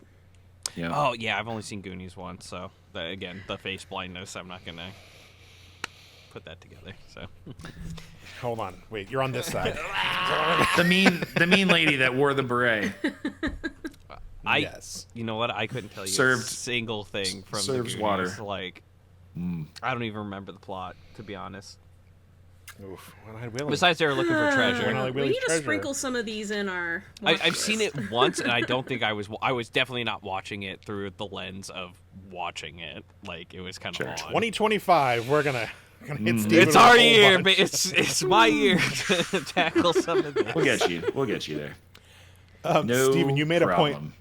Yeah. Oh yeah, I've only seen Goonies once, so again, the face blindness. I'm not gonna put that together. So Hold on. Wait, you're on this side. The mean lady that wore the beret. Yes. You know what? I couldn't tell you Served- a single thing from serves the water. Goonies. Like, I don't even remember the plot, to be honest. Oof. One-eyed Willie. Besides, they were looking for treasure. One-eyed We Willie's need to treasure. sprinkle some of these in our. I've seen it once, and I don't think I was definitely not watching it through the lens of watching it. Like, it was kind of odd. 2025. We're gonna hit Steven It's with a our whole year, bunch. but it's my year to tackle some of this. We'll get you there. No Steven, you made problem.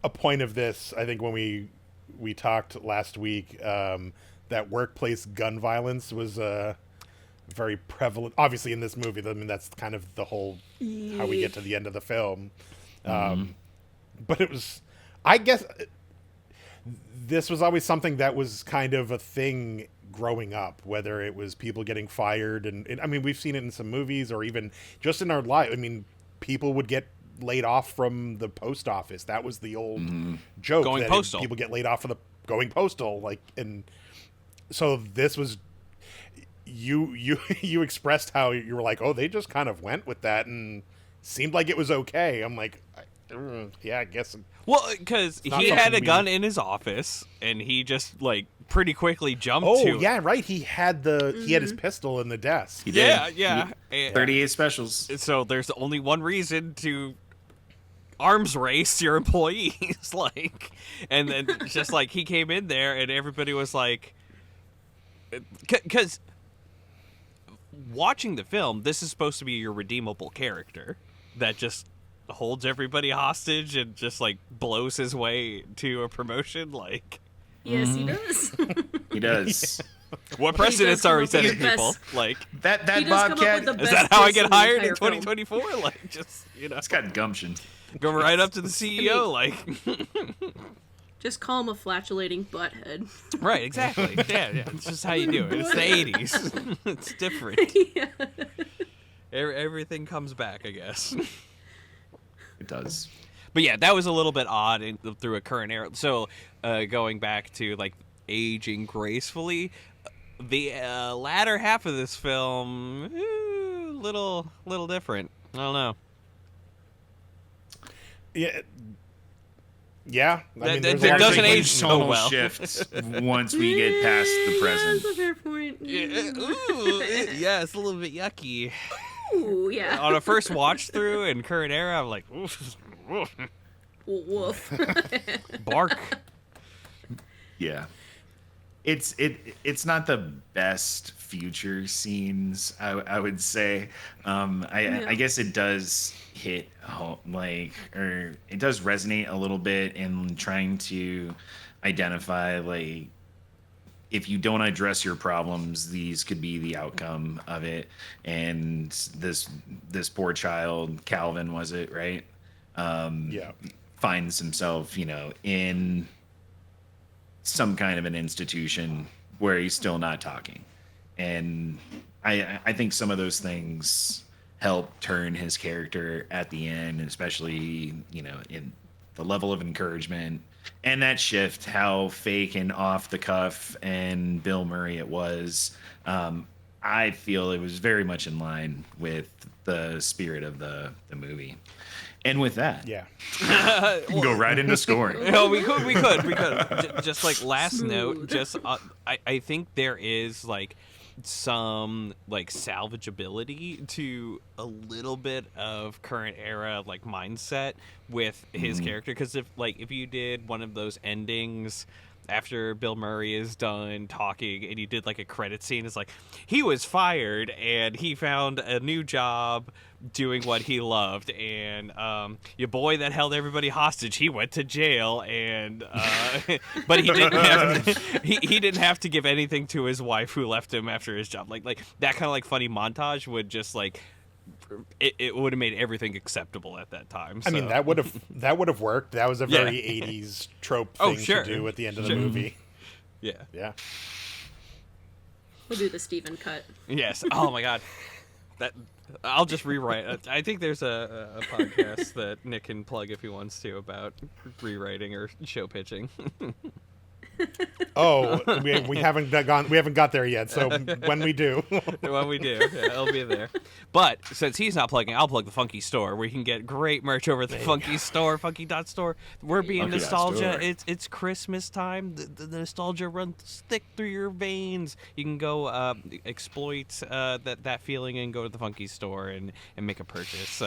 a point of this. I think when we talked last week, that workplace gun violence was very prevalent. Obviously, in this movie, I mean that's kind of the whole how we get to the end of the film. But it was, I guess, this was always something that was kind of a thing growing up. Whether it was people getting fired, and I mean we've seen it in some movies, or even just in our life. I mean, people would get laid off from the post office. That was the old joke. Going that postal. People get laid off for the going postal. Like, and so this was. You expressed how you were like, oh, they just kind of went with that and seemed like it was okay. I'm like, yeah, I guess. Well, because not he had something a we- gun in his office, and he just like pretty quickly jumped Oh to yeah, right. He had his pistol in the desk. He did. Yeah, He yeah. did 38 specials. So there's only one reason to arms race your employees, like, and then just like he came in there and everybody was like, because watching the film, this is supposed to be your redeemable character that just holds everybody hostage and just like blows his way to a promotion. Like, Yes, he does. He does. what does precedents come are we up with the setting, people? best- Like, That He does come up Bobcat, with the is best that how I bits get in the hired in entire film. 2024? Like, just, you know, it's got gumption. go right up to the CEO, like, Just call him a flatulating butthead. right, exactly. Yeah, yeah. It's just how you do it. It's the 80s. It's different. Yeah. Everything comes back, I guess. It does. But yeah, that was a little bit odd through a current era. So going back to like aging gracefully, The latter half of this film, little different. I don't know. Yeah. Yeah, I mean, That there's doesn't actually- age so tonal well. shifts once we get past the present. That's a fair point. Yeah, it's a little bit yucky. Ooh, yeah. On a first watch through in current era, I'm like, Woof. bark. Yeah. It's not the best future scenes, I would say. I guess it does hit home, or it does resonate a little bit in trying to identify, like, if you don't address your problems, these could be the outcome of it. And this poor child, Calvin, was it, right? Yeah. Finds himself, in some kind of an institution where he's still not talking. And I think some of those things help turn his character at the end, especially, in the level of encouragement and that shift, how fake and off the cuff and Bill Murray it was. I feel it was very much in line with the spirit of the movie. And with that, Yeah. we can go right into scoring. No, we could. Just like last note, just I think there is like some like salvageability to a little bit of current era like mindset with his character, because if you did one of those endings after Bill Murray is done talking and you did like a credit scene, it's like he was fired and he found a new job doing what he loved, and your boy that held everybody hostage, he went to jail, and but he didn't have to give anything to his wife who left him after his job. Like that kind of like funny montage would just like it would have made everything acceptable at that time. So. I mean, that would have worked. That was a very 80s trope thing to do at the end of the movie. Yeah. Yeah. We'll do the Steven cut. Yes. Oh my God. That I'll just rewrite. I think there's a podcast that Nick can plug if he wants to about rewriting or show pitching. Oh, we haven't got there yet. So when we do, yeah, it'll be there. But since he's not plugging, I'll plug the Funky Store, where you can get great merch over at the Funky Store, Funky.store. We're being Funky nostalgia. Store. It's Christmas time. The nostalgia runs thick through your veins. You can go exploit that feeling and go to the Funky Store and make a purchase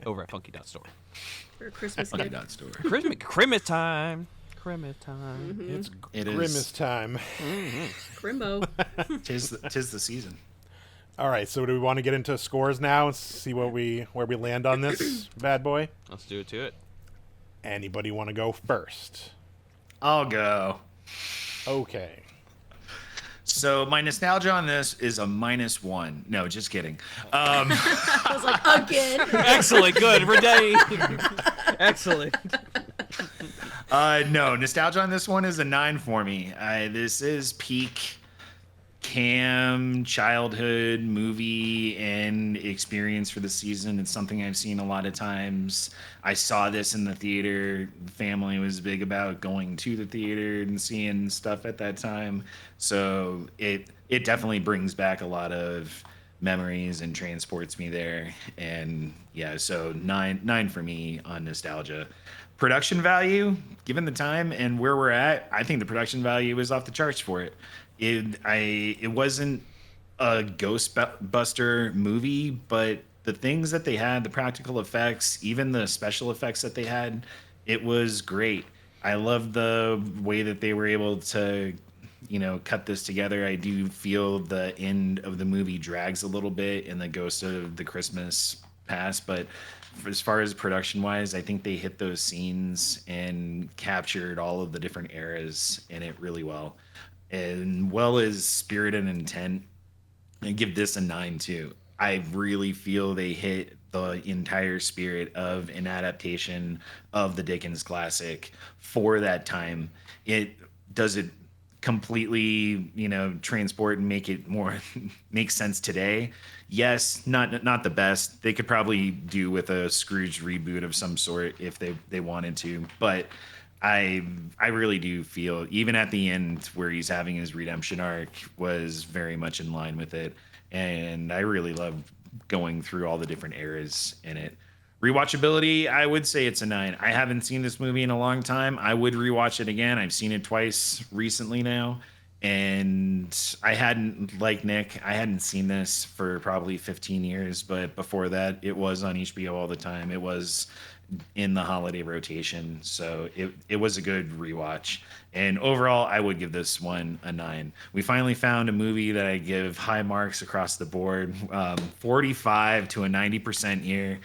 over at Funky.store. For a Christmas gift. Funky.store. Christmas time. Grimace time. It's It Grimace is. time. Crimbo. Tis the season. All right, so do we want to get into scores now and see where we land on this bad boy? Let's do it to it. Anybody want to go first? I'll go. Okay. So my nostalgia on this is a -1. No, just kidding. I was like, again. Excellent. Good. We're ready. Excellent. No, nostalgia on this one is a 9 for me. This is peak Cam childhood movie and experience for the season. It's something I've seen a lot of times. I saw this in the theater. The family was big about going to the theater and seeing stuff at that time. So it definitely brings back a lot of memories and transports me there. And yeah, so 9 for me on nostalgia. Production value, given the time and where we're at, I think the production value is off the charts for it. It wasn't a Ghostbuster movie, but the things that they had, the practical effects, even the special effects that they had, it was great. I love the way that they were able to, cut this together. I do feel the end of the movie drags a little bit in the Ghost of the Christmas Past, but as far as production wise, I think they hit those scenes and captured all of the different eras in it really well. And well as spirit and intent, I give this a 9 too. I really feel they hit the entire spirit of an adaptation of the Dickens classic for that time. It does it completely, transport and make it more make sense today. Yes, not the best. They could probably do with a Scrooge reboot of some sort if they wanted to, but I really do feel, even at the end where he's having his redemption arc, was very much in line with it. And I really love going through all the different eras in it. Rewatchability, I would say it's a 9. I haven't seen this movie in a long time. I would rewatch it again. I've seen it twice recently now. And I hadn't, like Nick, I hadn't seen this for probably 15 years. But before that, it was on HBO all the time. It was in the holiday rotation, so it was a good rewatch. And overall, I would give this one a 9. We finally found a movie that I give high marks across the board, 45 to a 90% here.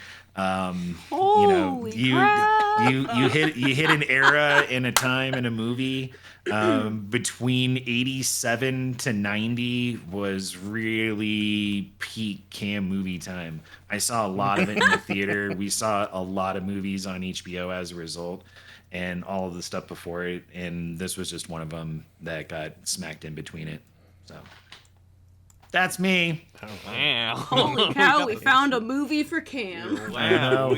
Holy crap. You hit an era in a time in a movie. Between 87 to 90 was really peak Cam movie time. I saw a lot of it in the theater. We saw a lot of movies on HBO as a result, and all of the stuff before it. And this was just one of them that got smacked in between it. So that's me. Wow. Holy cow, we found a movie for Cam. Wow.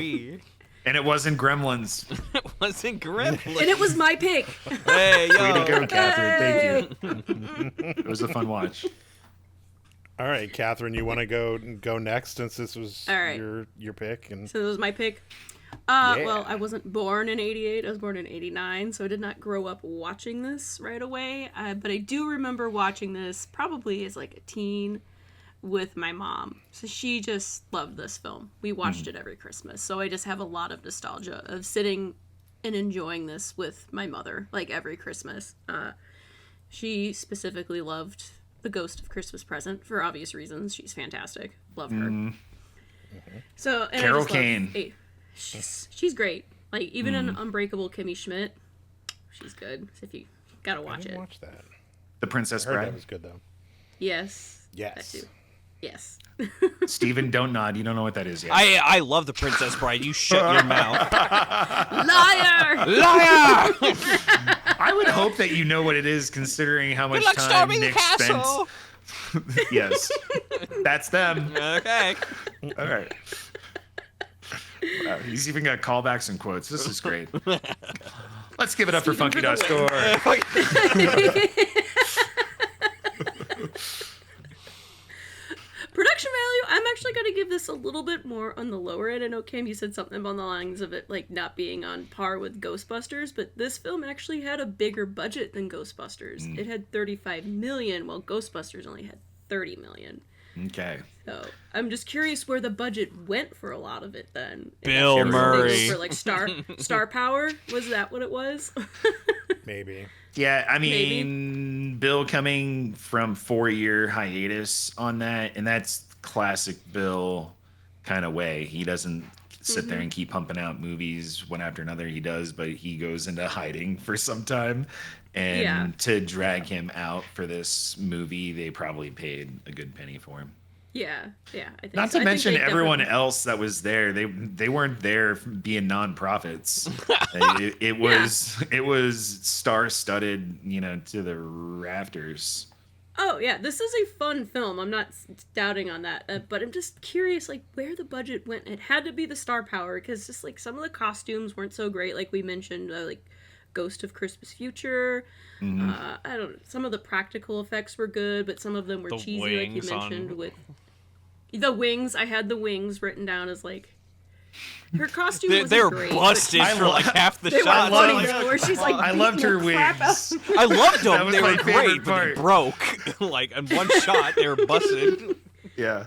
And it wasn't Gremlins. It wasn't Gremlins. And it was my pick. Hey, yo. Way to go, Catherine. Thank you. It was a fun watch. All right, Catherine, you want to go next since this was All right. your pick? And So it was my pick. Yeah. Well, I wasn't born in 88. I was born in 89, so I did not grow up watching this right away. But I do remember watching this probably as like a teen with my mom. So she just loved this film. We watched it every Christmas. So I just have a lot of nostalgia of sitting and enjoying this with my mother, like every Christmas. She specifically loved The Ghost of Christmas Present for obvious reasons. She's fantastic. Love her. So and Carol I just love- Kane. she's great. Like even in Unbreakable Kimmy Schmidt, she's good. So if you gotta I watch didn't it. watch that. The Princess I heard that Bride. was good though. Yes. Yes. That too. Yes. Steven, don't nod. You don't know what that is yet. I love The Princess Bride. You shut your mouth. Liar! Liar! I would hope that you know what it is, considering how much Good luck time storming the Nick castle. spent. Yes, that's them. Okay. All right. Wow, he's even got callbacks and quotes. This is great. Let's give it up for Funky for the Dot win. Score. Production value, I'm actually going to give this a little bit more on the lower end. I know, Cam, you said something along the lines of it like not being on par with Ghostbusters, but this film actually had a bigger budget than Ghostbusters. It had 35 million, while Ghostbusters only had 30 million. Okay. So I'm just curious where the budget went for a lot of it then. Bill If it was Murray. big For like star power, was that what it was? Maybe. Yeah, I mean, Bill coming from 4-year hiatus on that, and that's classic Bill kind of way. He doesn't sit there and keep pumping out movies one after another. He does, but he goes into hiding for some time. And Yeah. to drag him out for this movie, they probably paid a good penny for him. Yeah, I think Not so. to I think mention they everyone definitely- else that was there. They weren't there being nonprofits. it was star-studded, to the rafters. Oh yeah, this is a fun film. I'm not doubting on that, but I'm just curious, like where the budget went. It had to be the star power because just like some of the costumes weren't so great, like we mentioned, like Ghost of Christmas Future. I don't know. Some of the practical effects were good, but some of them were The cheesy, like you wings mentioned. on- With the wings, I had the wings written down as like her costume. They wasn't were great, but busted for like half the They were shots. funny though, where she's like. I loved beating her the crap out- wings. I loved That them. was They my were favorite great, but they part. broke. Like in one shot, they were busted. Yeah.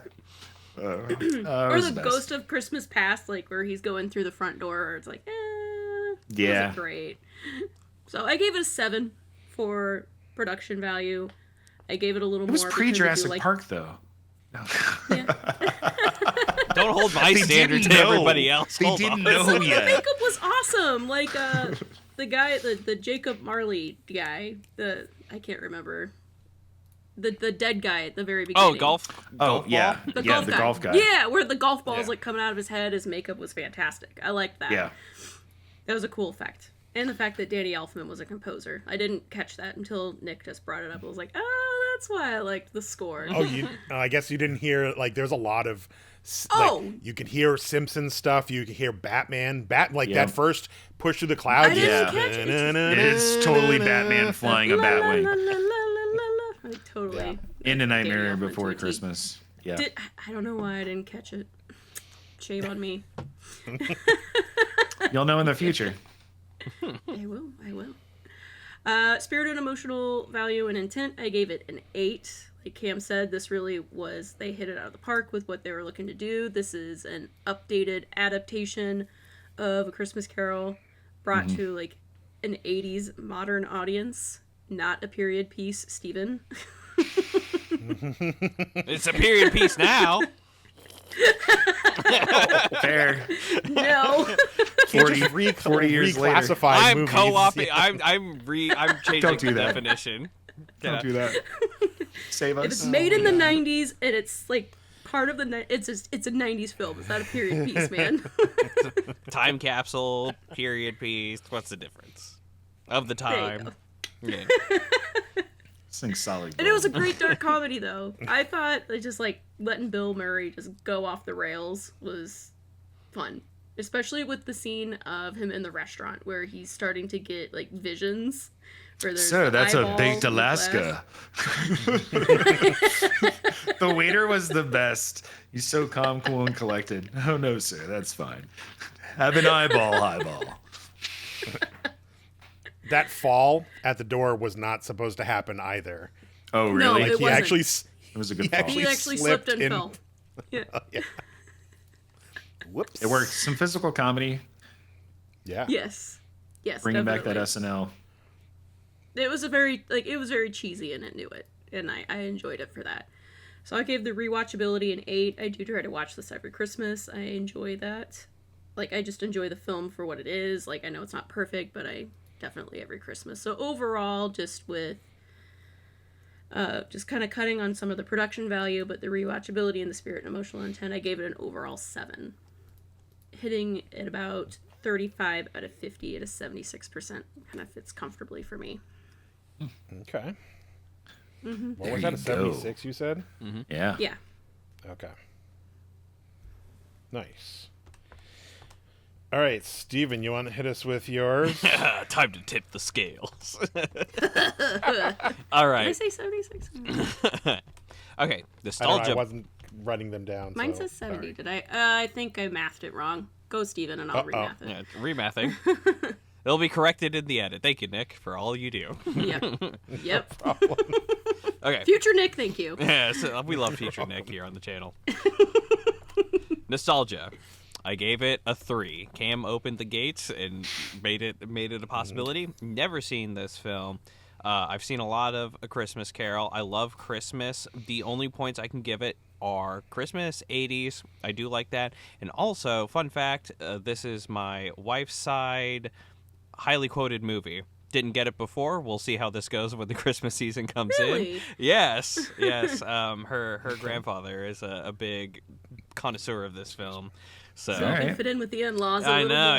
Or the Ghost of Christmas Past, like where he's going through the front door, or it's like, Yeah. wasn't great. So I gave it a 7 for production value. I gave it a little It was more. pre-Jurassic like, Park, though. Don't hold my They standard didn't to know. everybody else. They Hold didn't on. know The yet. makeup was awesome. Like the guy, the Jacob Marley guy, I can't remember. The dead guy at the very beginning. Oh, golf. Oh, golf yeah. ball? The Yeah, golf the guy. golf guy. Yeah, where the golf ball's Yeah. like coming out of his head. His makeup was fantastic. I liked that. Yeah. That was a cool effect. And the fact that Danny Elfman was a composer. I didn't catch that until Nick just brought it up. I was like, oh, that's why I liked the score. Oh, I guess you didn't hear, like, there's a lot of, Oh. you could hear Simpsons stuff, you could hear Batman, that Yeah. first push through the clouds. I didn't Yeah. catch it. It is totally Batman flying a La, la, la, Batwing la, la, la, la. Like, totally. into Nightmare Danny Elfman Before tweet. Christmas. Yeah. I don't know why I didn't catch it. Shame on me. You'll know in the future. I will. Spirit and emotional value and intent, I gave it an 8. Like Cam said, this really was, they hit it out of the park with what they were looking to do. This is an updated adaptation of A Christmas Carol brought to like an 80s modern audience, not a period piece, Steven. It's a period piece now. Fair. No. 40 years later. Reclassify I'm movies. co-opting. Yeah. I'm changing Don't do the that. definition. Don't do that. Save If it's us. made in the 90s and it's like part of the it's a 90s film. It's not a period piece, man. Time capsule, period piece. What's the difference? Of the There you time. go. Yeah. This thing's solid. And it was a great dark comedy, though. I thought just like letting Bill Murray just go off the rails was fun, especially with the scene of him in the restaurant where he's starting to get like visions. Where there's Sir, the that's a eyeball baked in the glass. Alaska. The waiter was the best. He's so calm, cool, and collected. Oh no, sir, that's fine. Have an highball. That fall at the door was not supposed to happen either. Oh No, really? it He wasn't. actually, It was a good he fall. actually- He actually slipped slipped and in- fell. Yeah. whoops. It worked. Some physical comedy, Yeah. Yes. Yes. bringing back that definitely. SNL. It was it was very cheesy and it knew it, and I enjoyed it for that. So I gave the rewatchability an 8. I do try to watch this every Christmas. I enjoy that. Like, I just enjoy the film for what it is. Like, I know it's not perfect, but I definitely every Christmas. So overall, just with just kind of cutting on some of the production value, but the rewatchability and the spirit and emotional intent, I gave it an overall 7. Hitting at about 35 out of 50 at a 76%. Kind of fits comfortably for me. Okay. What There was that, a you 76 you said? Yeah. Yeah. Okay. Nice. All right, Steven, you want to hit us with yours? Time to tip the scales. Did All I right. say 76? Okay. I don't know, I Nostalgia. wasn't writing them down. Mine so says 70. sorry. Did I? I think I mathed it wrong. Go, Steven, and I'll remath it. Yeah, remathing. It'll be corrected in the edit. Thank you, Nick, for all you do. Yep. Yep. Okay. Future Nick, thank you. Yeah, so we love Future Nick here on the channel. Nostalgia. I gave it a 3. Cam opened the gates and made it a possibility. Never seen this film. I've seen a lot of A Christmas Carol. I love Christmas. The only points I can give it are Christmas, 80s. I do like that. And also, fun fact, this is my wife's side highly quoted movie. Didn't get it before. We'll see how this goes when the Christmas season comes in. Really? Yes. Her grandfather is a big connoisseur of this film. So All right. Can fit in with the in-laws a I little know,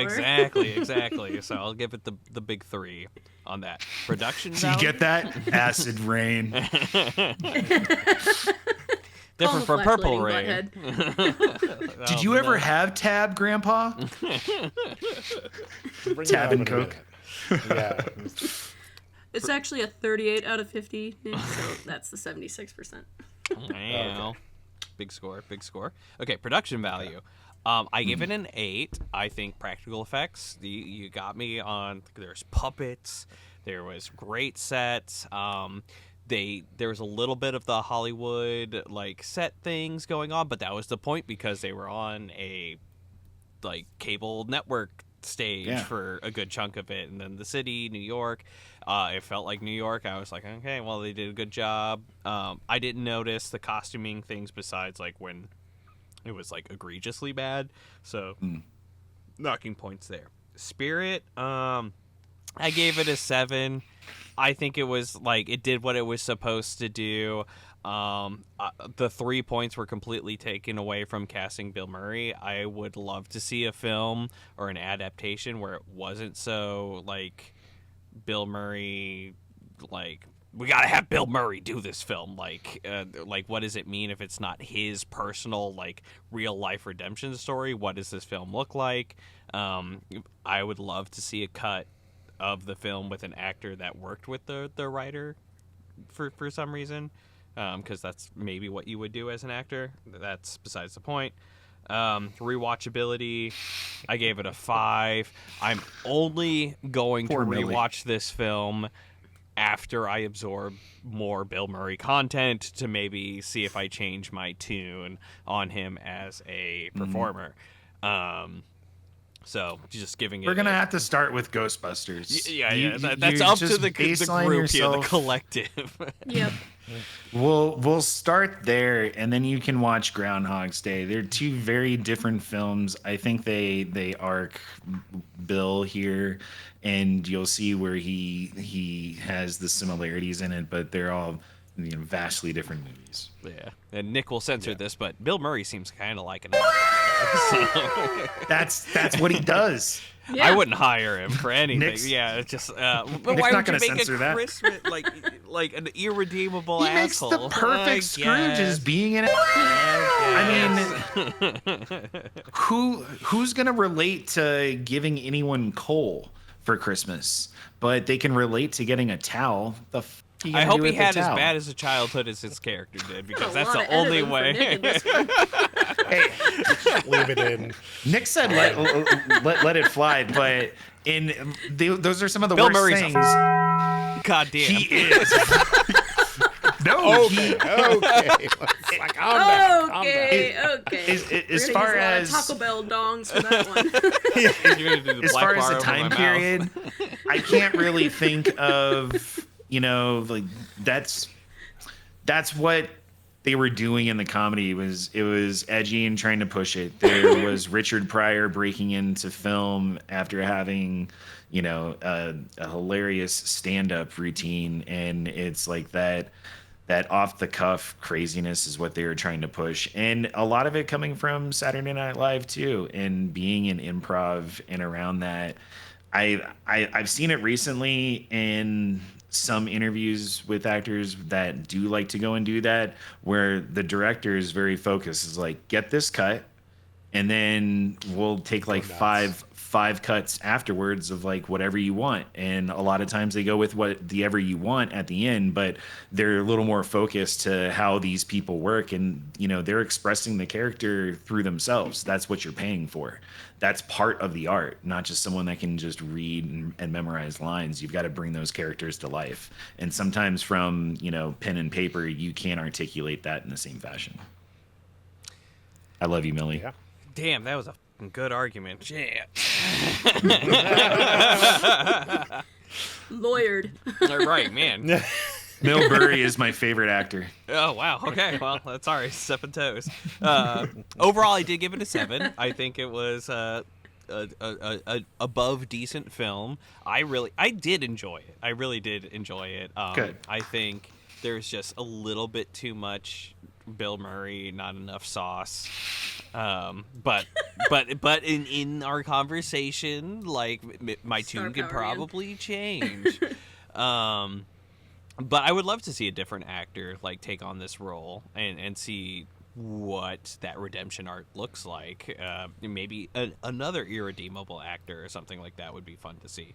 more. exactly. So I'll give it the big 3 on that. Production Do you value? get that? Acid rain. Different Call the from Purple Rain. flashlighting, Did you ever have Tab, Grandpa? Bring Tab it and on in a Coke. minute. Yeah. It's actually a 38 out of 50, Nick, so that's the 76%. Wow. Big score. Okay, production value. I give it an 8. I think practical effects, you got me on. There's puppets. There was great sets. There was a little bit of the Hollywood like set things going on, but that was the point because they were on a like cable network stage for a good chunk of it, and then the city, New York. It felt like New York. I was like, okay, well, they did a good job. I didn't notice the costuming things besides like when it was like egregiously bad. So knocking points there. Spirit, I gave it a 7. I think it was like it did what it was supposed to do. The 3 points were completely taken away from casting Bill Murray. I would love to see a film or an adaptation where it wasn't so like Bill Murray like we gotta have Bill Murray do this film. Like, what does it mean if it's not his personal, like, real life redemption story? What does this film look like? I would love to see a cut of the film with an actor that worked with the writer for some reason, because that's maybe what you would do as an actor. That's besides the point. Rewatchability, I gave it a 5. I'm only going to rewatch this film after I absorb more Bill Murray content to maybe see if I change my tune on him as a performer. So just giving it. We're gonna have to start with Ghostbusters. Yeah. That's up to the group here, the collective. Yep. We'll start there, and then you can watch Groundhog's Day. They're two very different films. I think they arc Bill here, and you'll see where he has the similarities in it, but they're all vastly different movies. Yeah, and Nick will censor this, but Bill Murray seems kind of like an. That's what he does. Yeah. I wouldn't hire him for anything. Nick's, yeah, it's just. But Nick's why not would you gonna make censor a that. Christmas like an irredeemable He asshole? makes the perfect Scrooge as being an. I mean, who's gonna relate to giving anyone coal for Christmas? But they can relate to getting a towel. I hope he had as bad as a childhood as his character did, because that's the only way. Hey, Leave it in. Nick said let it fly, but those are some of the Bill worst Murray's things. God damn. He is. No, Okay. Calm down. Okay. As far as Taco Bell dongs for that one. You're gonna do the as black far as bar the over time my period, mouth. I can't really think of like that's what they were doing in the comedy. It was edgy and trying to push it. There was Richard Pryor breaking into film after having a hilarious stand-up routine, and it's like that off the cuff craziness is what they were trying to push, and a lot of it coming from Saturday Night Live too, and being in improv and around that. I've seen it recently in some interviews with actors that do like to go and do that, where the director is very focused, is like, get this cut, and then we'll take like five cuts afterwards of like whatever you want. And a lot of times they go with whatever you want at the end, but they're a little more focused to how these people work, and they're expressing the character through themselves. That's what you're paying for. That's part of the art, not just someone that can just read and memorize lines. You've got to bring those characters to life, and sometimes from pen and paper you can't articulate that in the same fashion. I love you, Millie. Yeah. Damn, that was a good argument. Yeah. Lawyered. All right, man. Bill Murray is my favorite actor. Oh, wow. Okay. Well, that's all right. Stepping toes. Overall, I did give it a 7. I think it was a above decent film. I did enjoy it. I really did enjoy it. Good. I think there's just a little bit too much Bill Murray, not enough sauce. But in our conversation, like, my tune could probably change. But I would love to see a different actor like take on this role and see what that redemption arc looks like. Maybe another irredeemable actor or something like that would be fun to see,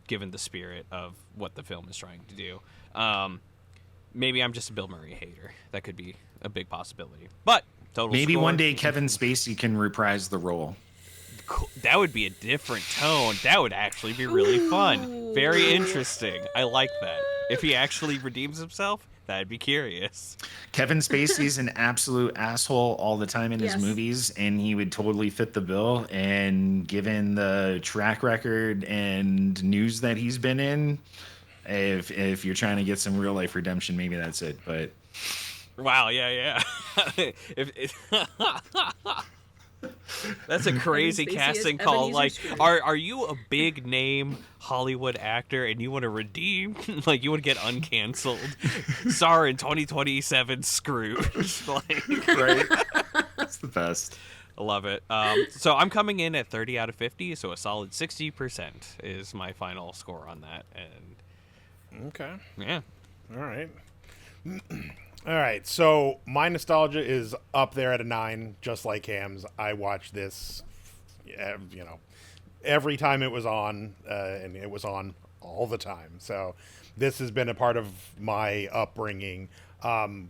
given the spirit of what the film is trying to do. Maybe I'm just a Bill Murray hater. That could be a big possibility. But maybe one day Kevin Spacey can reprise the role. That would be a different tone. That would actually be really fun. Very interesting. I like that. If he actually redeems himself, that'd be curious. Kevin Spacey's an absolute asshole all the time in his movies, and he would totally fit the bill. And given the track record and news that he's been in, if you're trying to get some real life redemption, maybe that's it. But wow, yeah. That's a crazy casting call. Like, are you a big name Hollywood actor and you want to redeem, like, you want to get uncanceled? Star in 2027 Scrooge. Like, right? That's the best. I love it. So I'm coming in at 30 out of 50, so a solid 60% is my final score on that. And Okay. yeah, All right. All right. So my nostalgia is up there at a 9, just like Ham's. I watched this, every time it was on, and it was on all the time. So this has been a part of my upbringing,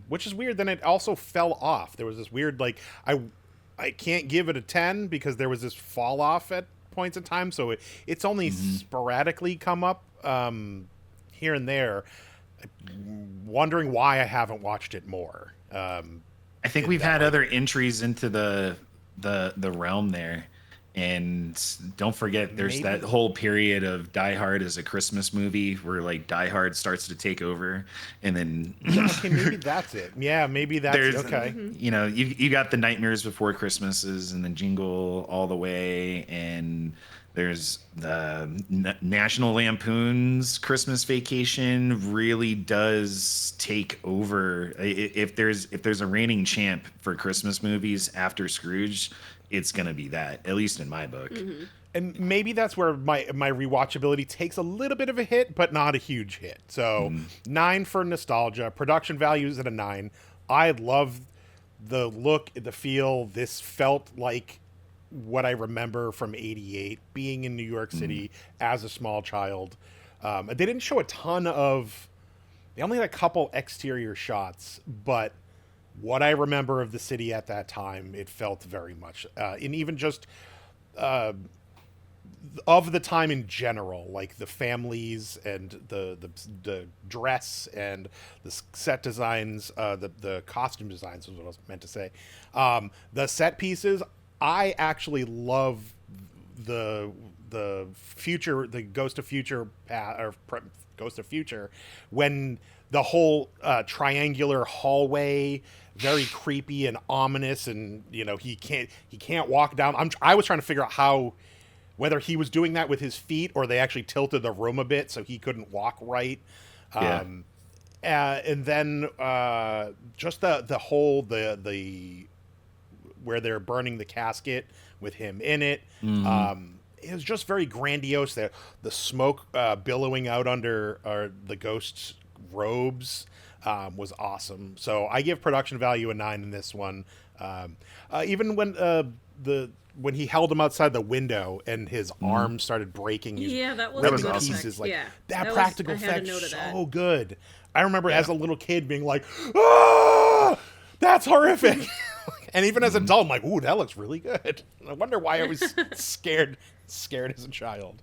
which is weird. Then it also fell off. There was this weird, I can't give it a 10 because there was this fall off at points in time. So it's only sporadically come up here and there. Wondering why I haven't watched it more. I think we've had other entries into the realm there. And don't forget, there's that whole period of Die Hard as a Christmas movie where like Die Hard starts to take over, and then okay, maybe that's it. Yeah, maybe that's it. Okay. You know, you got the Nightmares Before Christmases, and then Jingle All the Way, and there's the National Lampoon's Christmas Vacation really does take over. If there's a reigning champ for Christmas movies after Scrooge, it's gonna be that, at least in my book. And maybe that's where my rewatchability takes a little bit of a hit, but not a huge hit. So 9 for nostalgia. Production values at a 9. I love the look, the feel. This felt like what I remember from '88, being in New York City as a small child. They didn't show a ton of. They only had a couple exterior shots, but what I remember of the city at that time, it felt very much, and even just of the time in general, like the families and the dress and the set designs, the costume designs was what I was meant to say. The set pieces, I actually love the future, the Ghost of Future Ghost of Future, when the whole triangular hallway, very creepy and ominous, and he can't walk down. I was trying to figure out whether he was doing that with his feet or they actually tilted the room a bit so he couldn't walk right. Yeah. And then just the whole where they're burning the casket with him in it. It was just very grandiose. The smoke billowing out under the ghost's robes was awesome. So I give production value a 9 in this one. Even when he held him outside the window and his arms started breaking, that was good pieces. effect. That practical effect was so good. I remember as a little kid being like, "Ah, that's horrific." And even as an adult, I'm like, "Ooh, that looks really good." I wonder why I was scared as a child.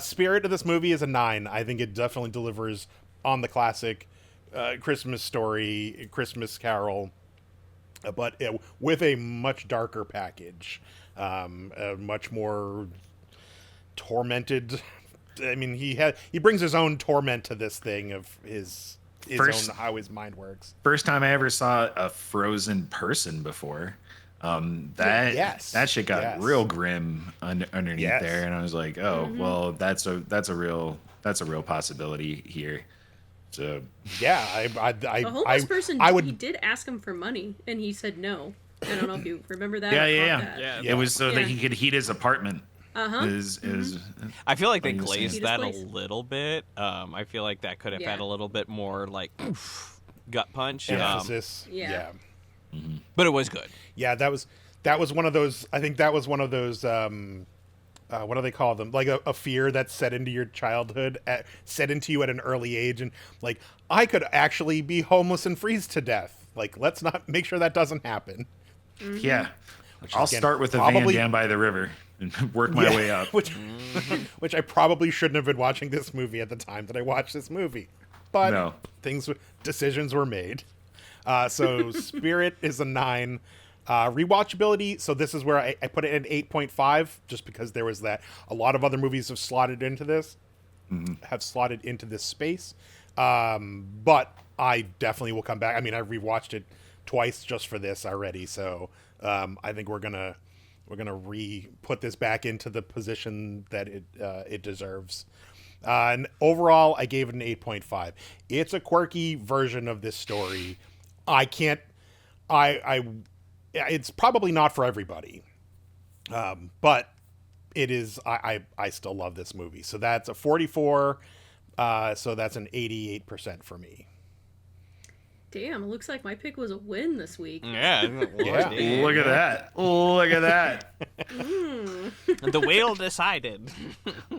Spirit of this movie is a 9. I think it definitely delivers on the classic Christmas story, Christmas Carol, but with a much darker package, a much more tormented. I mean, he brings his own torment to this thing of his own, how his mind works. First time I ever saw a frozen person before. That shit got real grim underneath there, and I was like, oh, well, that's a real possibility here. So the homeless person, he did ask him for money, and he said no. I don't know if you remember that. Yeah. It was so that he could heat his apartment. I feel like they glazed that a little bit. I feel like that could have had a little bit more like gut punch. Emphasis. But it was good. Yeah, that was one of those. I think that was one of those. What do they call them? Like a fear that's set into your childhood, set into you at an early age, and like, I could actually be homeless and freeze to death. Like, let's not make sure that doesn't happen. Yeah, I'll start with a van down by the river and work my way up. Which I probably shouldn't have been watching this movie at the time that I watched this movie, but decisions were made. So Spirit is a 9. Rewatchability, so this is where I put it at 8.5, just because there was that. A lot of other movies have slotted into this, space. But I definitely will come back. I mean, I rewatched it twice just for this already, so I think we're gonna put this back into the position that it deserves. And overall, I gave it an 8.5. It's a quirky version of this story. It's probably not for everybody, but it is. I still love this movie. So that's a 44. So that's an 88% for me. Damn, it looks like my pick was a win this week. Yeah. Yeah. Look at that. Look at that. The whale decided.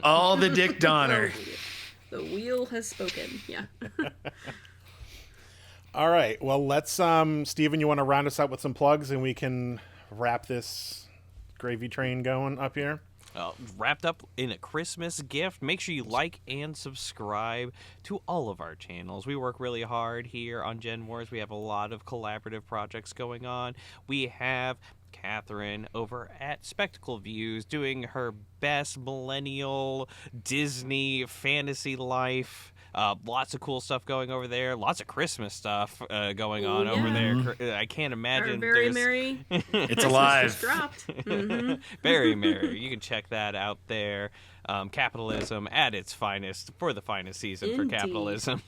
All the Dick Donner. The wheel has spoken. Yeah. All right. Well, let's, Steven, you want to round us out with some plugs and we can wrap this gravy train going up here? Wrapped up in a Christmas gift. Make sure you like and subscribe to all of our channels. We work really hard here on Gen Wars. We have a lot of collaborative projects going on. We have Catherine over at Spectacle Views doing her best millennial Disney fantasy life. Lots of cool stuff going over there. Lots of Christmas stuff going on over there. I can't imagine. Very merry. It's alive. Just dropped. Mm-hmm. Very merry. You can check that out there. Capitalism at its finest for the finest season Indeed. for capitalism.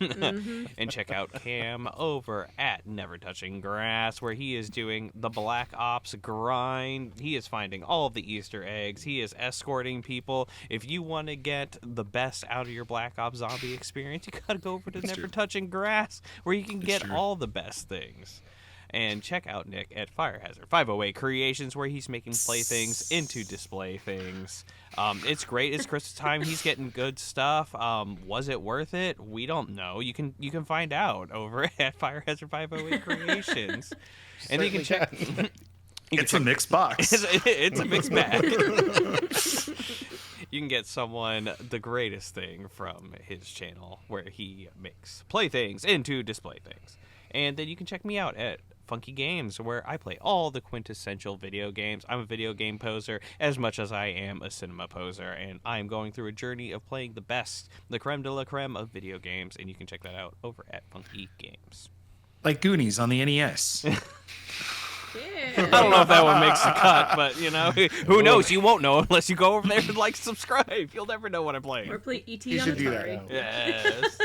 And check out Cam over at Never Touching Grass, where he is doing the Black Ops grind. He is finding all of the Easter eggs. He is escorting people. If you want to get the best out of your Black Ops zombie experience, you gotta go over to Never Touching Grass, where you can get all the best things. And check out Nick at Fire Hazard 508 Creations, where he's making playthings into display things. It's great. It's Christmas time. He's getting good stuff. Was it worth it? We don't know. You can find out over at Fire Hazard 508 Creations. And you can check. It's a mixed box. It's a mixed bag. You can get someone the greatest thing from his channel, where he makes playthings into display things. And then you can check me out at Funky Games, where I play all the quintessential video games. I'm a video game poser as much as I am a cinema poser, and I'm going through a journey of playing the best, the creme de la creme of video games, and you can check that out over at Funky Games. Like Goonies on the NES. Yeah. I don't know if that one makes the cut, but, who knows? You won't know unless you go over there and, subscribe. You'll never know what I'm playing. Or play E.T. You on should do Atari. that. Yes.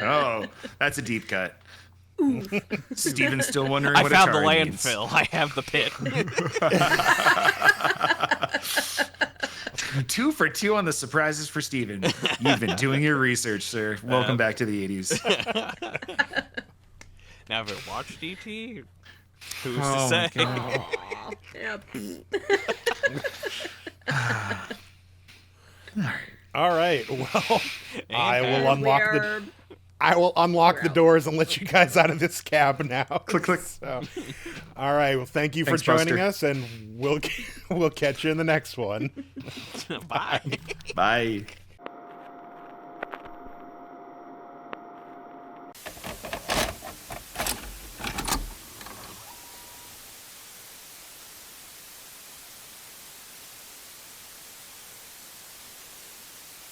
Oh, that's a deep cut. Steven's still wondering I what found the Atari means. landfill. I have the pit. 2 for 2 on the surprises for Steven. You've been doing your research, sir. Welcome back to the 80s. Now, have you watched E.T.? Who's Oh, to say? God. Yep. All right. Well, I will And we unlock are- the out. doors and let you guys out of this cab now. Click, click. So, all right. Well, thank you Thanks, for joining Buster. us, and we'll catch you in the next one. Bye. Bye.